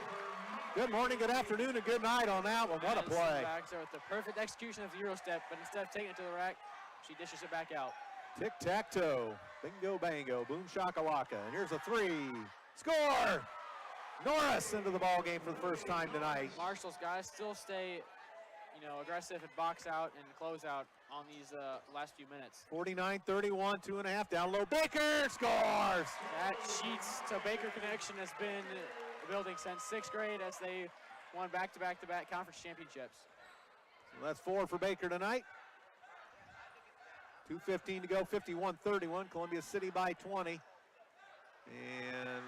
Good morning, good afternoon, and good night on that one. What a play. Baxter with the perfect execution of the Euro step, but instead of taking it to the rack, she dishes it back out. Tic-tac-toe, bingo bango, boom shakalaka. And here's a 3. Score! Norris into the ball game for the first time tonight. Marshall's guys still stay, aggressive and box out and close out on these last few minutes. 49-31, 2.5 down low. Baker scores! That Sheets to Baker connection has been building since 6th grade as they won back-to-back conference championships. So that's 4 for Baker tonight. 2:15 to go, 51-31. Columbia City by 20. And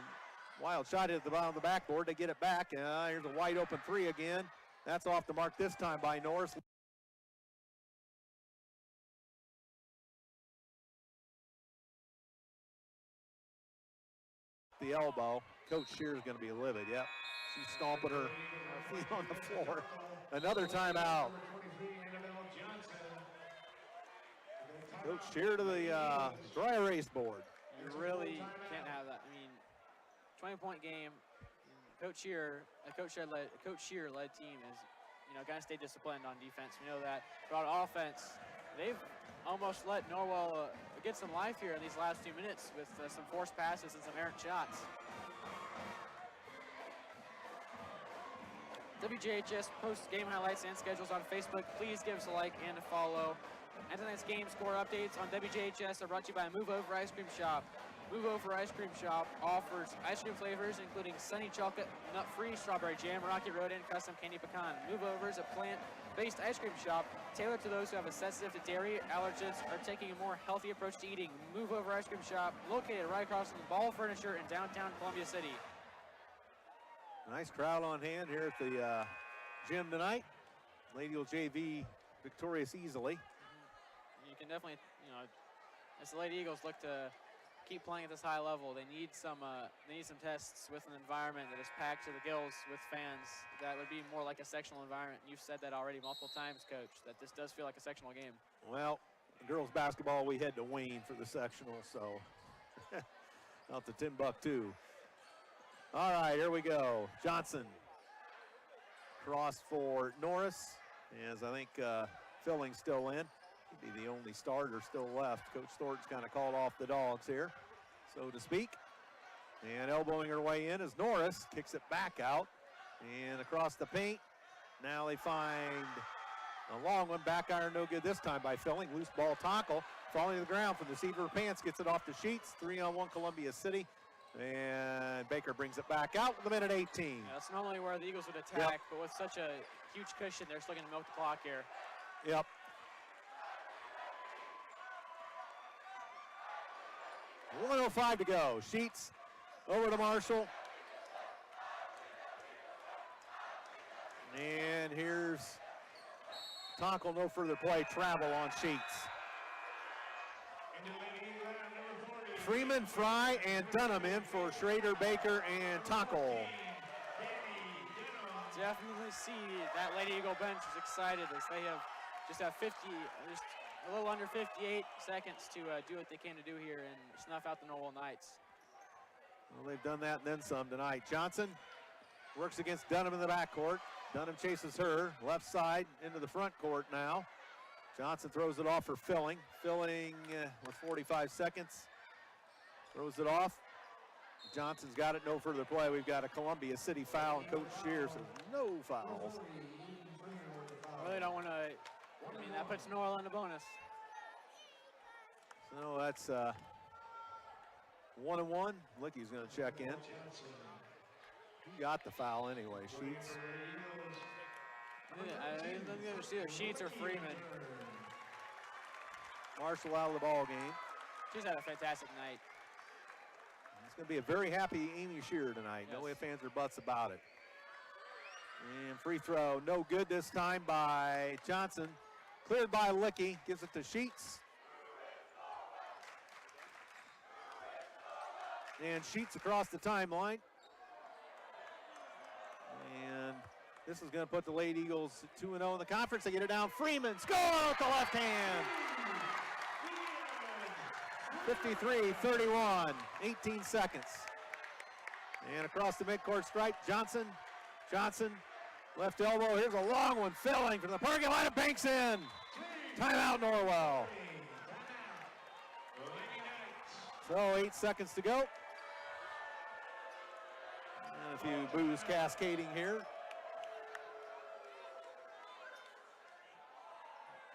wild shot at the bottom of the backboard. They get it back. Here's a wide open 3 again. That's off the mark this time by Norris. The elbow. Coach Shear's going to be livid. Yep. She's stomping her feet on the floor. Another timeout. Coach Shear to the dry erase board. You really can't have that. I mean, 20-point game. Coach Shear-led team is, got to stay disciplined on defense. We know that. But on offense, they've almost let Norwell get some life here in these last few minutes with some forced passes and some errant shots. WJHS posts game highlights and schedules on Facebook. Please give us a like and a follow. And tonight's game score updates on WJHS are brought to you by Move Over Ice Cream Shop. Move Over Ice Cream Shop offers ice cream flavors including sunny chocolate, nut-free strawberry jam, Rocky Road, and custom candy pecan. Move Over is a plant-based ice cream shop tailored to those who have a sensitive to dairy, allergens, or taking a more healthy approach to eating. Move Over Ice Cream Shop, located right across from Ball Furniture in downtown Columbia City. Nice crowd on hand here at the gym tonight. Lady JV victorious easily. can definitely, as the Lady Eagles look to keep playing at this high level, they need some tests with an environment that is packed to the gills with fans. That would be more like a sectional environment. You've said that already multiple times, Coach, that this does feel like a sectional game. Well, girls basketball, we head to Wayne for the sectional, so out to Timbuktu. All right, here we go. Johnson cross for Norris, as I think Filling's still in. He'd be the only starter still left. Coach Thornton's kind of called off the dogs here, so to speak. And elbowing her way in is Norris, kicks it back out and across the paint. Now they find a long one, back iron, no good this time by Filling. Loose ball, Tonkel falling to the ground from the seat of her pants, gets it off the sheets. 3-on-1 Columbia City. And Baker brings it back out with a minute 18. Yeah, that's normally where the Eagles would attack, but with such a huge cushion, they're still going to milk the clock here. Yep. .105 to go. Sheets over to Marshall. And here's Tonkel, no further play, travel on Sheets. Freeman, Fry, and Dunham in for Schrader, Baker, and Tonkel. Definitely see that Lady Eagle bench is excited as they have just a little under 58 seconds to do what they came to do here and snuff out the Norwell Knights. Well, they've done that and then some tonight. Johnson works against Dunham in the backcourt. Dunham chases her left side into the front court now. Johnson throws it off for Filling. Filling with 45 seconds. Throws it off. Johnson's got it, no further play. We've got a Columbia City foul, and Coach Shear says no fouls. I really don't want to, that puts Norwell in the bonus. So that's 1-1. Licky's going to check in. He got the foul anyway, Sheets. I didn't see either Sheets or Freeman. Marshall out of the ball game. She's had a fantastic night. It's going to be a very happy Amy Shearer tonight. Yes. No ifs, ands, or buts about it. And free throw, no good this time by Johnson. Cleared by Licky, gives it to Sheets. And Sheets across the timeline. And this is going to put the Lady Eagles 2-0 in the conference. They get it down. Freeman score with the left hand. 53-31, 18 seconds. And across the midcourt stripe, Johnson, left elbow. Here's a long one, Filling from the parking lot, and banks in. Timeout, Norwell. So 8 seconds to go. And a few boos cascading here.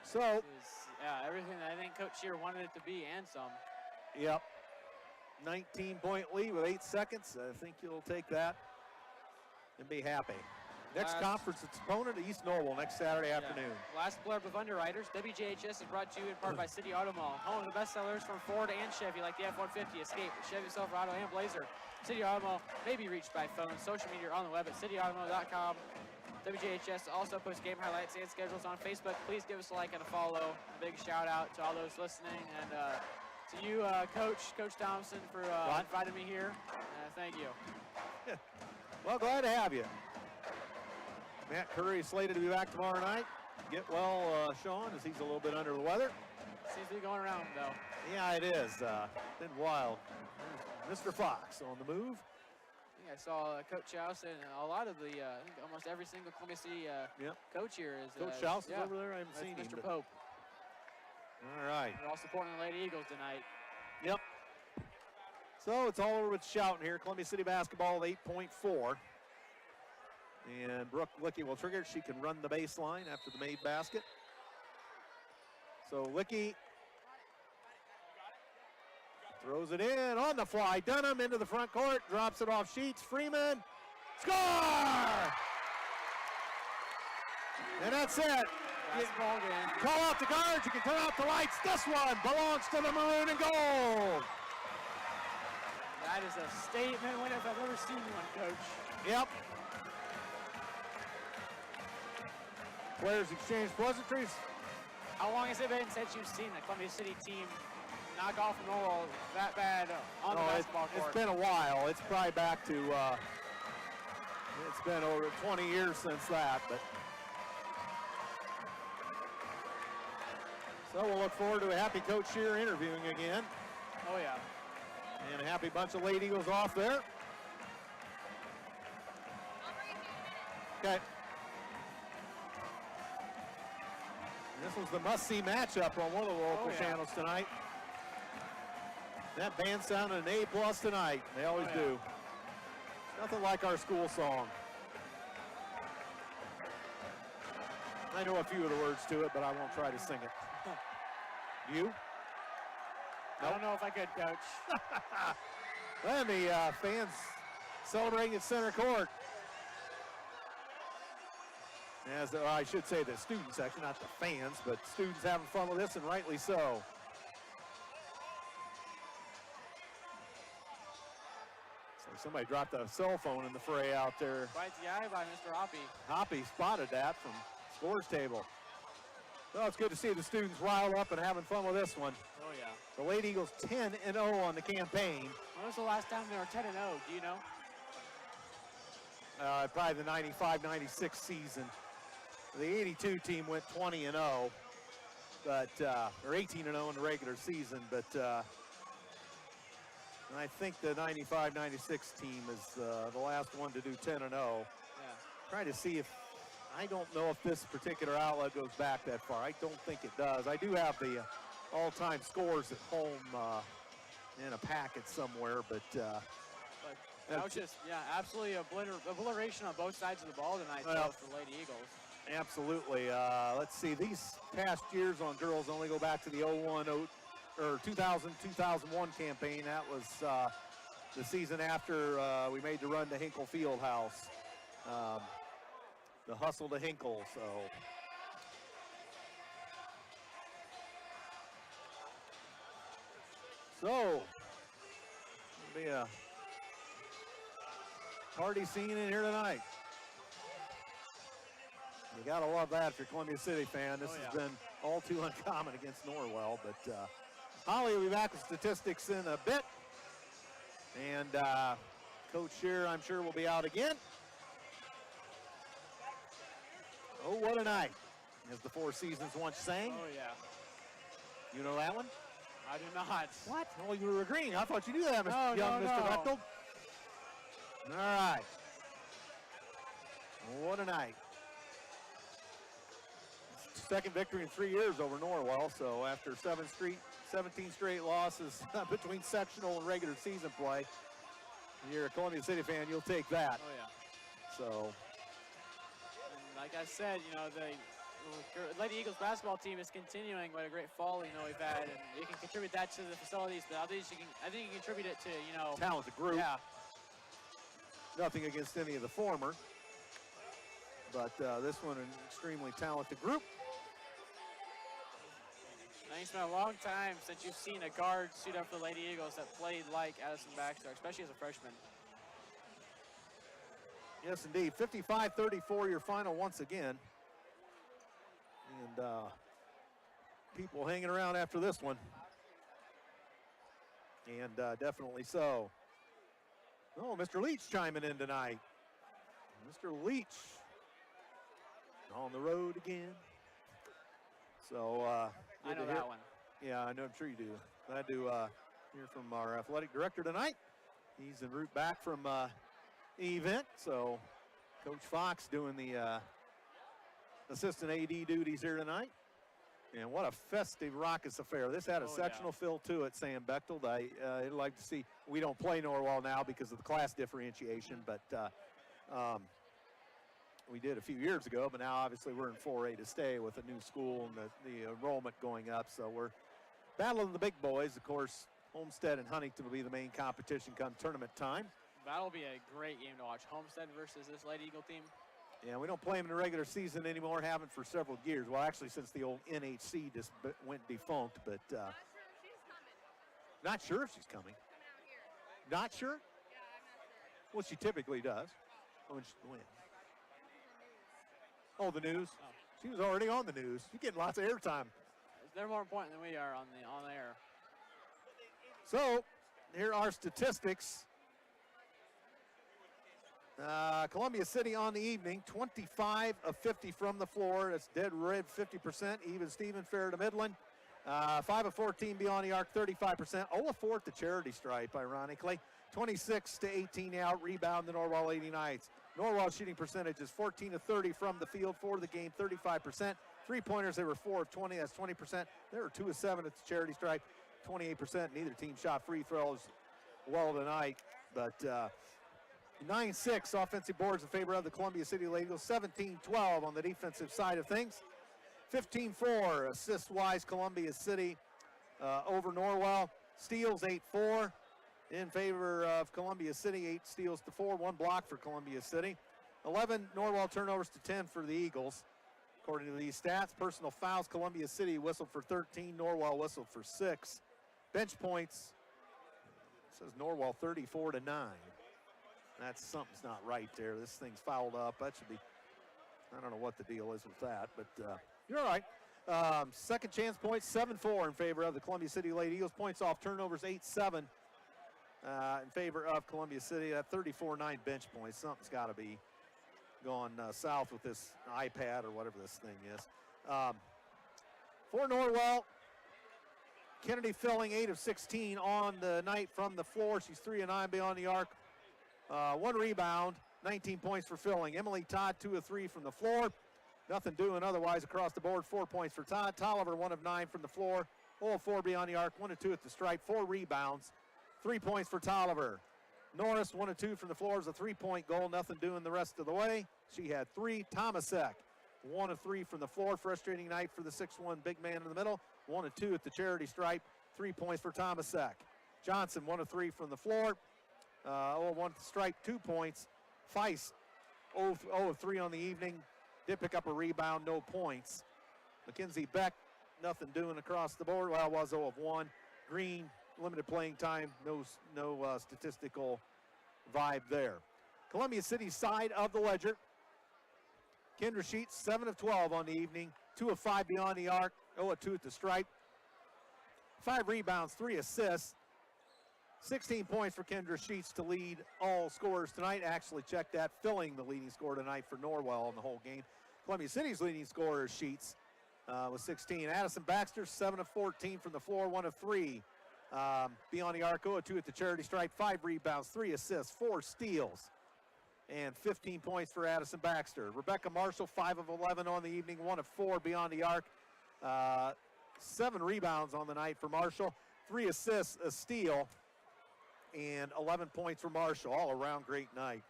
So, yeah, everything that I think Coach Shear wanted it to be and some. yep. 19-point lead with 8 seconds. I think you'll take that and be happy. Next conference opponent, East Norwell, next Saturday afternoon. Last blurb of Underwriters. WJHS is brought to you in part by City Auto Mall, home of the best sellers from Ford and Chevy, like the F-150, Escape, Chevy Silverado, and Blazer. City Auto Mall may be reached by phone, social media, or on the web at cityautomall.com. WJHS also posts game highlights and schedules on Facebook. Please give us a like and a follow. A big shout out to all those listening, and to you, Coach Thompson, for inviting me here. Thank you. Well, glad to have you. Matt Curry is slated to be back tomorrow night. Get well, Sean, as he's a little bit under the weather. Seems to be going around, though. Yeah, it is. Been wild. Mr. Fox on the move. I think I saw Coach House and a lot of the, I think almost every single Columbia City coach here is. Coach House is over there. I haven't seen him. Mr. Pope. All right. They're all supporting the Lady Eagles tonight. Yep. So it's all over with shouting here. Columbia City basketball 8.4. And Brooke Licky will trigger. She can run the baseline after the made basket. So Licky throws it in on the fly. Dunham into the front court, drops it off Sheets. Freeman, score! And that's it. Basketball game. Call out the guards, you can turn out the lights. This one belongs to the maroon and gold. That is a statement win if I've ever seen one, Coach. Yep. Players exchange pleasantries. How long has it been since you've seen the Columbia City team knock off Norwell that bad on the basketball court? It's been a while. It's probably back to, it's been over 20 years since that. But so we'll look forward to a happy Coach Shear interviewing again. Oh, yeah. And a happy bunch of Lady Eagles off there. Okay. This was the must-see matchup on one of the local channels tonight. That band sounded an A+ tonight. They always do. Nothing like our school song. I know a few of the words to it, but I won't try to sing it. You? I don't know if I could, Coach. And the fans celebrating at center court. As I should say the student section, not the fans, but students having fun with this, and rightly so. So somebody dropped a cell phone in the fray out there. Right to the eye by Mr. Hoppy. Hoppy spotted that from scores table. Well, it's good to see the students riled up and having fun with this one. Oh, yeah. The Lady Eagles 10-0 on the campaign. When was the last time they were 10-0? Do you know? Probably the 95-96 season. The 82 team went 20-0, but or 18-0 in the regular season. But I think the 95-96 team is the last one to do 10-0. Yeah. Trying to see if I don't know if this particular outlet goes back that far. I don't think it does. I do have the all-time scores at home in a packet somewhere, but that was just, absolutely obliteration on both sides of the ball tonight for the Lady Eagles. Absolutely. Let's see. These past years on girls only go back to the 2000-2001 campaign. That was the season after we made the run to Hinkle Fieldhouse. The hustle to Hinkle. So it'll be a party scene in here tonight. You gotta love that if you're a Columbia City fan. This has been all too uncommon against Norwell, but Holly will be back with statistics in a bit. And Coach Shear, I'm sure, will be out again. Oh, what a night, as the Four Seasons once sang. Oh, yeah. You know that one? I do not. What? Oh, you were agreeing. I thought you knew that, Mr. No. Mr. Bechtel. All right. What a night. Second victory in 3 years over Norwell, so after 17 straight losses between sectional and regular season play, if you're a Columbia City fan, you'll take that. Oh, yeah. So, and like I said, the Lady Eagles basketball team is continuing what a great fall, we've had, and you can contribute that to the facilities, but I think you can contribute it to, talented group. Yeah. Nothing against any of the former, but this one an extremely talented group. I think it's been a long time since you've seen a guard suit up for the Lady Eagles that played like Addison Baxter, especially as a freshman. Yes, indeed. 55-34 your final once again. And people hanging around after this one. And definitely so. Oh, Mr. Leach chiming in tonight. Mr. Leach on the road again. So, I know that one. Yeah, I know. I'm sure you do. Glad to hear from our athletic director tonight. He's en route back from the event. So, Coach Fox doing the assistant AD duties here tonight. And what a festive, raucous affair. This had a sectional feel to it, Sam Bechtel. I'd like to see, we don't play Norwell now because of the class differentiation, but we did a few years ago, but now obviously we're in 4A to stay with a new school and the enrollment going up. So we're battling the big boys. Of course, Homestead and Huntington will be the main competition come tournament time. That'll be a great game to watch. Homestead versus this Lady Eagle team. Yeah, we don't play them in the regular season anymore, haven't for several years. Well, actually, since the old NHC just went defunct, but not sure if she's coming. Not sure? Yeah, I'm not sure. Well, she typically does. When? Oh, the news? Oh. She was already on the news. You're getting lots of airtime. They're more important than we are on the air. So here are statistics. Columbia City on the evening, 25 of 50 from the floor. That's dead red, 50%. Even Steven, fair to Midland. 5 of 14 beyond the arc, 35%. 0 of 4 at the charity stripe, ironically. 26 to 18 out, rebound the Norwell Lady Knights. Norwell shooting percentage is 14 of 30 from the field for the game, 35%. Three-pointers, they were 4 of 20, that's 20%. They were 2 of 7 at the charity stripe, 28%. Neither team shot free throws well tonight, but 9-6 offensive boards in favor of the Columbia City Lady Eagles, 17-12 on the defensive side of things. 15-4 assist-wise Columbia City over Norwell. Steals 8-4 in favor of Columbia City, 8 steals to 4, 1 block for Columbia City. 11 Norwell turnovers to 10 for the Eagles, according to these stats. Personal fouls, Columbia City whistled for 13, Norwell whistled for 6. Bench points, says Norwell 34 to 9. That's something's not right there. This thing's fouled up. That should be, I don't know what the deal is with that, but you're all right. Second chance points, 7-4 in favor of the Columbia City Lady Eagles. Points off turnovers, 8-7 in favor of Columbia City. That 34-9 bench points. Something's got to be going south with this iPad or whatever this thing is. For Norwell, Kennedy Filling 8 of 16 on the night from the floor. She's 3 of 9 beyond the arc. 1 rebound, 19 points for Filling. Emily Todd 2 of 3 from the floor. Nothing doing otherwise across the board. 4 points for Todd. Tolliver 1 of 9 from the floor. 0 of 4 beyond the arc. 1 of 2 at the stripe. 4 rebounds. 3 points for Tolliver. Norris 1 of 2 from the floor is a 3-point goal. Nothing doing the rest of the way. She had 3. Tomasek 1 of 3 from the floor. Frustrating night for the 6'1 big man in the middle. 1 of 2 at the charity stripe. 3 points for Tomasek. Johnson 1 of 3 from the floor. 0 of 1 at the stripe. 2 points. Feist 0 of 3 on the evening. Did pick up a rebound, no points. Mackenzie Beck, nothing doing across the board. Well, was 0 of 1. Green, limited playing time, no statistical vibe there. Columbia City side of the ledger. Kendra Sheets, 7 of 12 on the evening. 2 of 5 beyond the arc, 0 of 2 at the stripe. 5 rebounds, 3 assists. 16 points for Kendra Sheets to lead all scorers tonight. Actually checked that, Filling the leading scorer tonight for Norwell in the whole game. Columbia City's leading scorer is Sheets with 16. Addison Baxter, 7 of 14 from the floor, 1 of 3 beyond the arc, 0 of 2 at the charity stripe. 5 rebounds, 3 assists, 4 steals, and 15 points for Addison Baxter. Rebecca Marshall, 5 of 11 on the evening, 1 of 4 beyond the arc. 7 rebounds on the night for Marshall, 3 assists, a steal, and 11 points for Marshall. All around great night.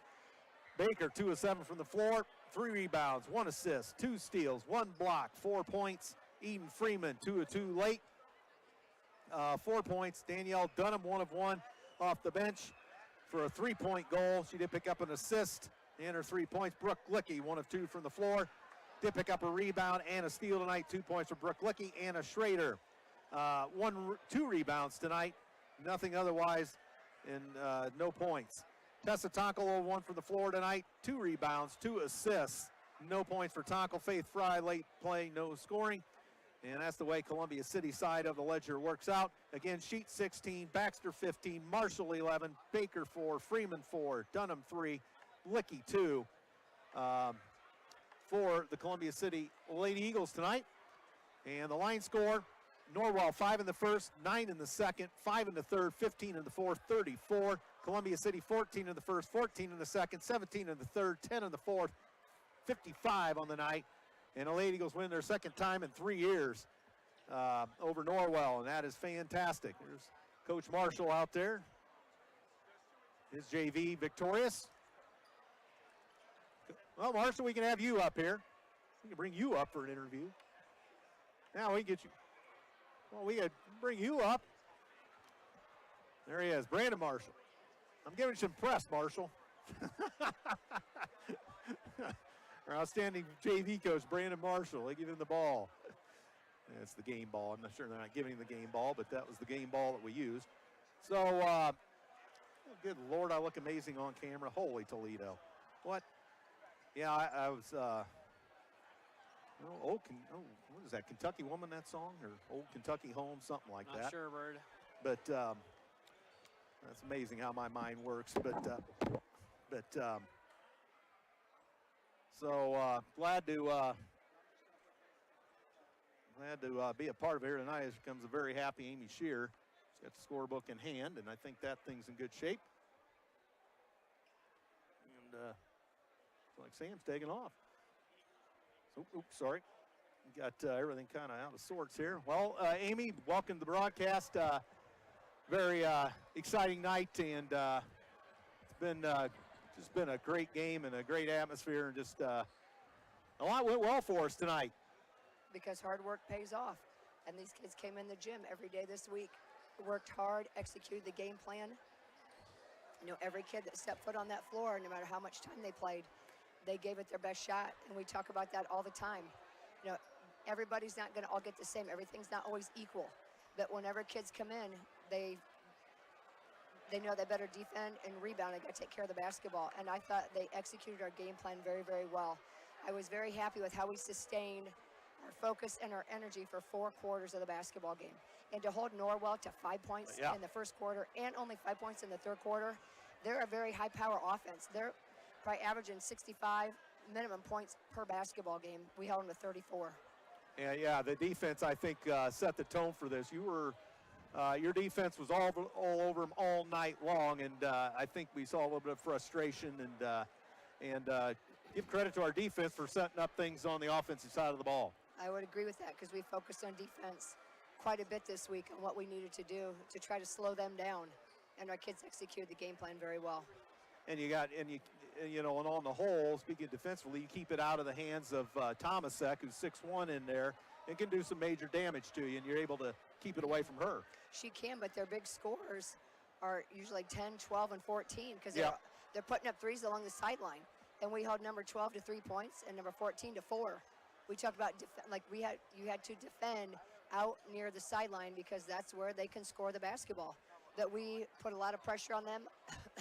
Baker, 2 of 7 from the floor, 3 rebounds, 1 assist, 2 steals, 1 block, 4 points. Eden Freeman, 2 of 2 late, 4 points. Danielle Dunham, 1 of 1 off the bench for a 3-point goal. She did pick up an assist and her 3 points. Brooke Licky, 1 of 2 from the floor. Did pick up a rebound and a steal tonight. 2 points for Brooke Licky. Anna Schrader, 2 rebounds tonight. Nothing otherwise, and no points. Tessa Tonkel, 1 from the floor tonight. 2 rebounds, 2 assists. No points for Tonkel. Faith Fry, late play, no scoring. And that's the way Columbia City side of the ledger works out. Again, Sheet 16, Baxter 15, Marshall 11, Baker 4, Freeman 4, Dunham 3, Licky 2 for the Columbia City Lady Eagles tonight. And the line score, Norwell 5 in the first, 9 in the second, 5 in the third, 15 in the fourth, 34. Columbia City 14 in the first, 14 in the second, 17 in the third, 10 in the fourth, 55 on the night. And the Lady Eagles win their second time in 3 years over Norwell, and that is fantastic. There's Coach Marshall out there. His JV victorious. Well, Marshall, we can have you up here. We can bring you up for an interview. Now we can get you. Well, we could bring you up. There he is, Brandon Marshall. I'm giving you some press, Marshall. Our outstanding JV coach, Brandon Marshall. They give him the ball. It's the game ball. I'm not sure they're not giving him the game ball, but that was the game ball that we used. So, good Lord, I look amazing on camera. Holy Toledo. What? Yeah, I was, What is that, Kentucky Woman, that song? Or Old Kentucky Home, something like that. Not sure, Bird. But that's amazing how my mind works. So glad to be a part of it here tonight. As becomes a very happy Amy Shear. She's got the scorebook in hand, and I think that thing's in good shape. And it's like Sam's taking off. So, oops, sorry. We got everything kind of out of sorts here. Well, Amy, welcome to the broadcast. Very exciting night, and it's been just been a great game and a great atmosphere, and just a lot went well for us tonight. Because hard work pays off, and these kids came in the gym every day this week, worked hard, executed the game plan. You know, every kid that stepped foot on that floor, no matter how much time they played, they gave it their best shot, and we talk about that all the time. You know, everybody's not going to all get the same. Everything's not always equal, but whenever kids come in, they know they better defend and rebound. They got to take care of the basketball, and I thought they executed our game plan very, very well. I was very happy with how we sustained our focus and our energy for 4 quarters of the basketball game. And to hold Norwell to 5 points in the first quarter and only 5 points in the third quarter, they're a very high-power offense. They're probably averaging 65 minimum points per basketball game. We held them to 34. Yeah, the defense, I think, set the tone for this. Your defense was all over them all night long, and I think we saw a little bit of frustration, and give credit to our defense for setting up things on the offensive side of the ball. I would agree with that, because we focused on defense quite a bit this week on what we needed to do to try to slow them down, and our kids executed the game plan very well. And on the whole, speaking defensively, you keep it out of the hands of Tomasek, who's 6'1" in there, and can do some major damage to you, and you're able to keep it away from her. She can, but their big scores are usually 10, 12, and 14, because they're putting up threes along the sideline. And we held number 12 to 3 points and number 14 to 4. We talked about you had to defend out near the sideline, because that's where they can score the basketball. That we put a lot of pressure on them.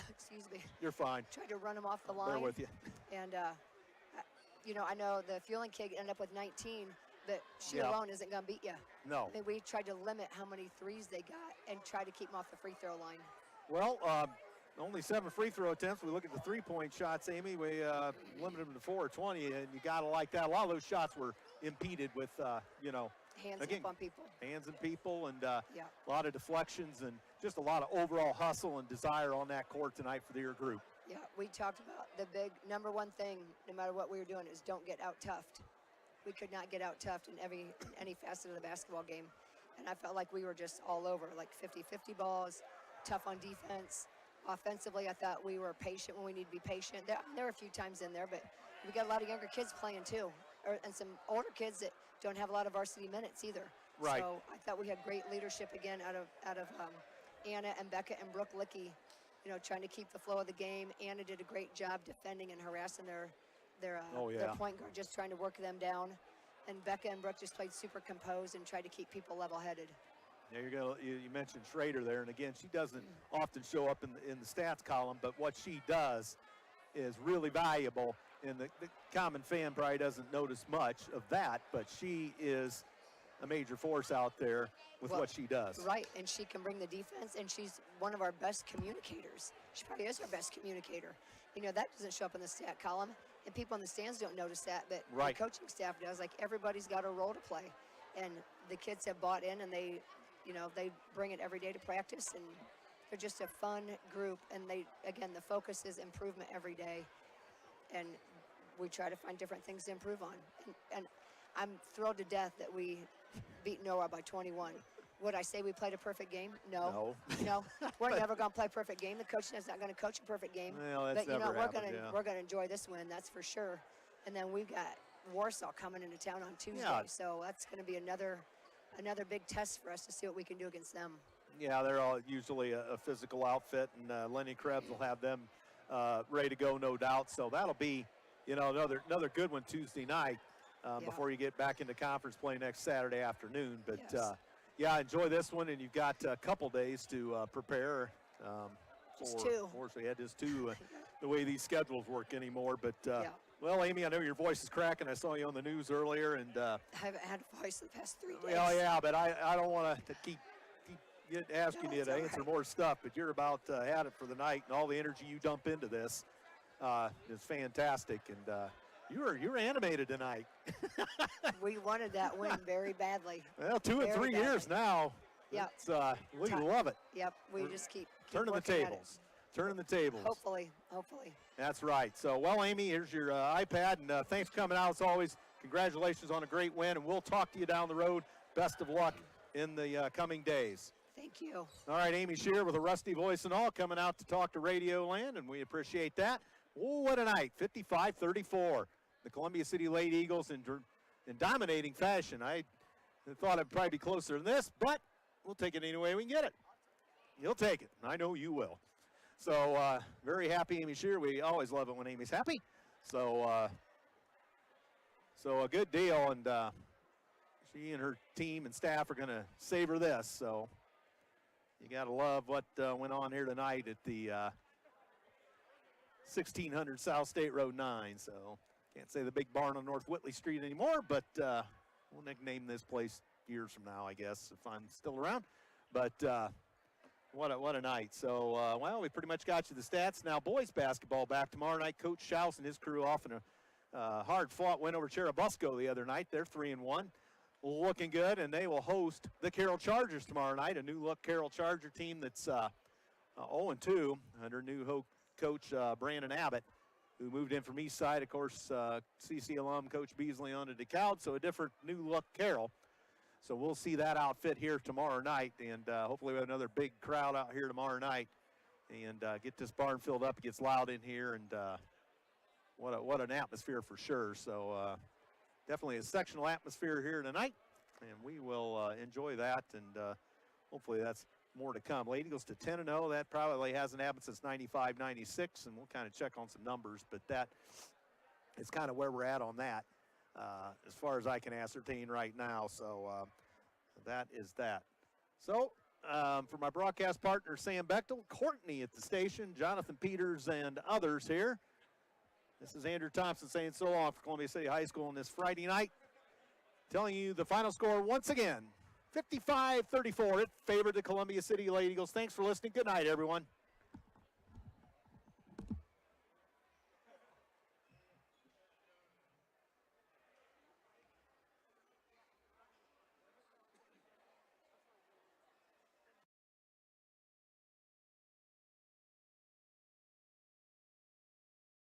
Excuse me. You're fine. Tried to run them off the line. Bear with you. And, I know the Fueling kid ended up with 19, but she alone isn't going to beat you. No. I mean, we tried to limit how many threes they got and try to keep them off the free throw line. Well, only 7 free throw attempts. We look at the 3-point shots, Amy. We limited them to 4 or 20, and you got to like that. A lot of those shots were impeded with, hands up on people. Hands and people, and a lot of deflections, and just a lot of overall hustle and desire on that court tonight for your group. Yeah, we talked about the big number one thing, no matter what we were doing, is don't get out-toughed. We could not get out-toughed in any facet of the basketball game. And I felt like we were just all over, like 50-50 balls, tough on defense. Offensively, I thought we were patient when we need to be patient. There were a few times in there, but we got a lot of younger kids playing too, and some older kids that don't have a lot of varsity minutes either. Right. So I thought we had great leadership again out of Anna and Becca and Brooke Lickey, trying to keep the flow of the game. Anna did a great job defending and harassing their point guard, just trying to work them down. And Becca and Brooke just played super composed and tried to keep people level-headed. Yeah, you mentioned Schrader there, and again, she doesn't often show up in the stats column, but what she does is really valuable, and the common fan probably doesn't notice much of that, but she is a major force out there with what she does. Right, and she can bring the defense, and she's one of our best communicators. She probably is our best communicator. That doesn't show up in the stat column, and people in the stands don't notice that, but the coaching staff does. Like, everybody's got a role to play, and the kids have bought in, and they bring it every day to practice, and they're just a fun group. And the focus is improvement every day, and we try to find different things to improve on. And I'm thrilled to death that we beat Noah by 21. Would I say we played a perfect game? No. We're never going to play a perfect game. The coach is not going to coach a perfect game. Well, that's never happened, we're going to enjoy this win, that's for sure. And then we've got Warsaw coming into town on Tuesday, so that's going to be another big test for us to see what we can do against them. Yeah, they're all usually a physical outfit, and Lenny Krebs will have them ready to go, no doubt. So that'll be, another good one Tuesday night before you get back into conference play next Saturday afternoon. But enjoy this one, and you've got a couple days to prepare. Just two. Just two. The way these schedules work anymore. But Well, Amy, I know your voice is cracking. I saw you on the news earlier, and I haven't had a voice the past 3 days. well, yeah, but I don't want to keep asking No, you it's to all answer right. more stuff, but you're about had it for the night, and all the energy you dump into this is fantastic, and you were animated tonight. We wanted that win very badly. Well, 2 and Very 3 years badly. now. Yep. It's, we Ti- love it. Yep, we just keep Turning the working at it. tables. Turning the tables. Hopefully. That's right. So, well, Amy, here's your iPad, and thanks for coming out as always. Congratulations on a great win, and we'll talk to you down the road. Best of luck in the coming days. Thank you. All right, Amy Shear with a rusty voice and all coming out to talk to Radio Land, and we appreciate that. Oh, what a night, 55-34. The Columbia City Lady Eagles in dominating fashion. I thought it'd probably be closer than this, but we'll take it any way we can get it. You'll take it. I know you will. So very happy, Amy Shear. We always love it when Amy's happy. So a good deal, and she and her team and staff are going to savor this. So you got to love what went on here tonight at the 1600 South State Road 9. So can't say the big barn on North Whitley Street anymore, but we'll nickname this place years from now, I guess, if I'm still around. But what a night. So, well, we pretty much got you the stats. Now, boys basketball back tomorrow night. Coach Schaus and his crew off in a hard-fought win over Cherubusco the other night. They're 3-1. Looking good, and they will host the Carroll Chargers tomorrow night, a new-look Carroll Charger team that's 0-2 under new coach Brandon Abbott, who moved in from East Side. Of course, CC alum Coach Beasley on to DeKalb, so a different new-look Carroll. So we'll see that outfit here tomorrow night, and hopefully we have another big crowd out here tomorrow night and get this barn filled up. It gets loud in here, and what an atmosphere for sure. So definitely a sectional atmosphere here tonight, and we will enjoy that, and hopefully that's more to come. Lady goes to 10-0. That probably hasn't happened since 95-96, and we'll kind of check on some numbers, but that is kind of where we're at on that. As far as I can ascertain right now. So that is that. So for my broadcast partner, Sam Bechtel, Courtney at the station, Jonathan Peters, and others here, this is Andrew Thompson saying so long for Columbia City High School on this Friday night. Telling you the final score once again, 55-34. It favored the Columbia City Lady Eagles. Thanks for listening. Good night, everyone.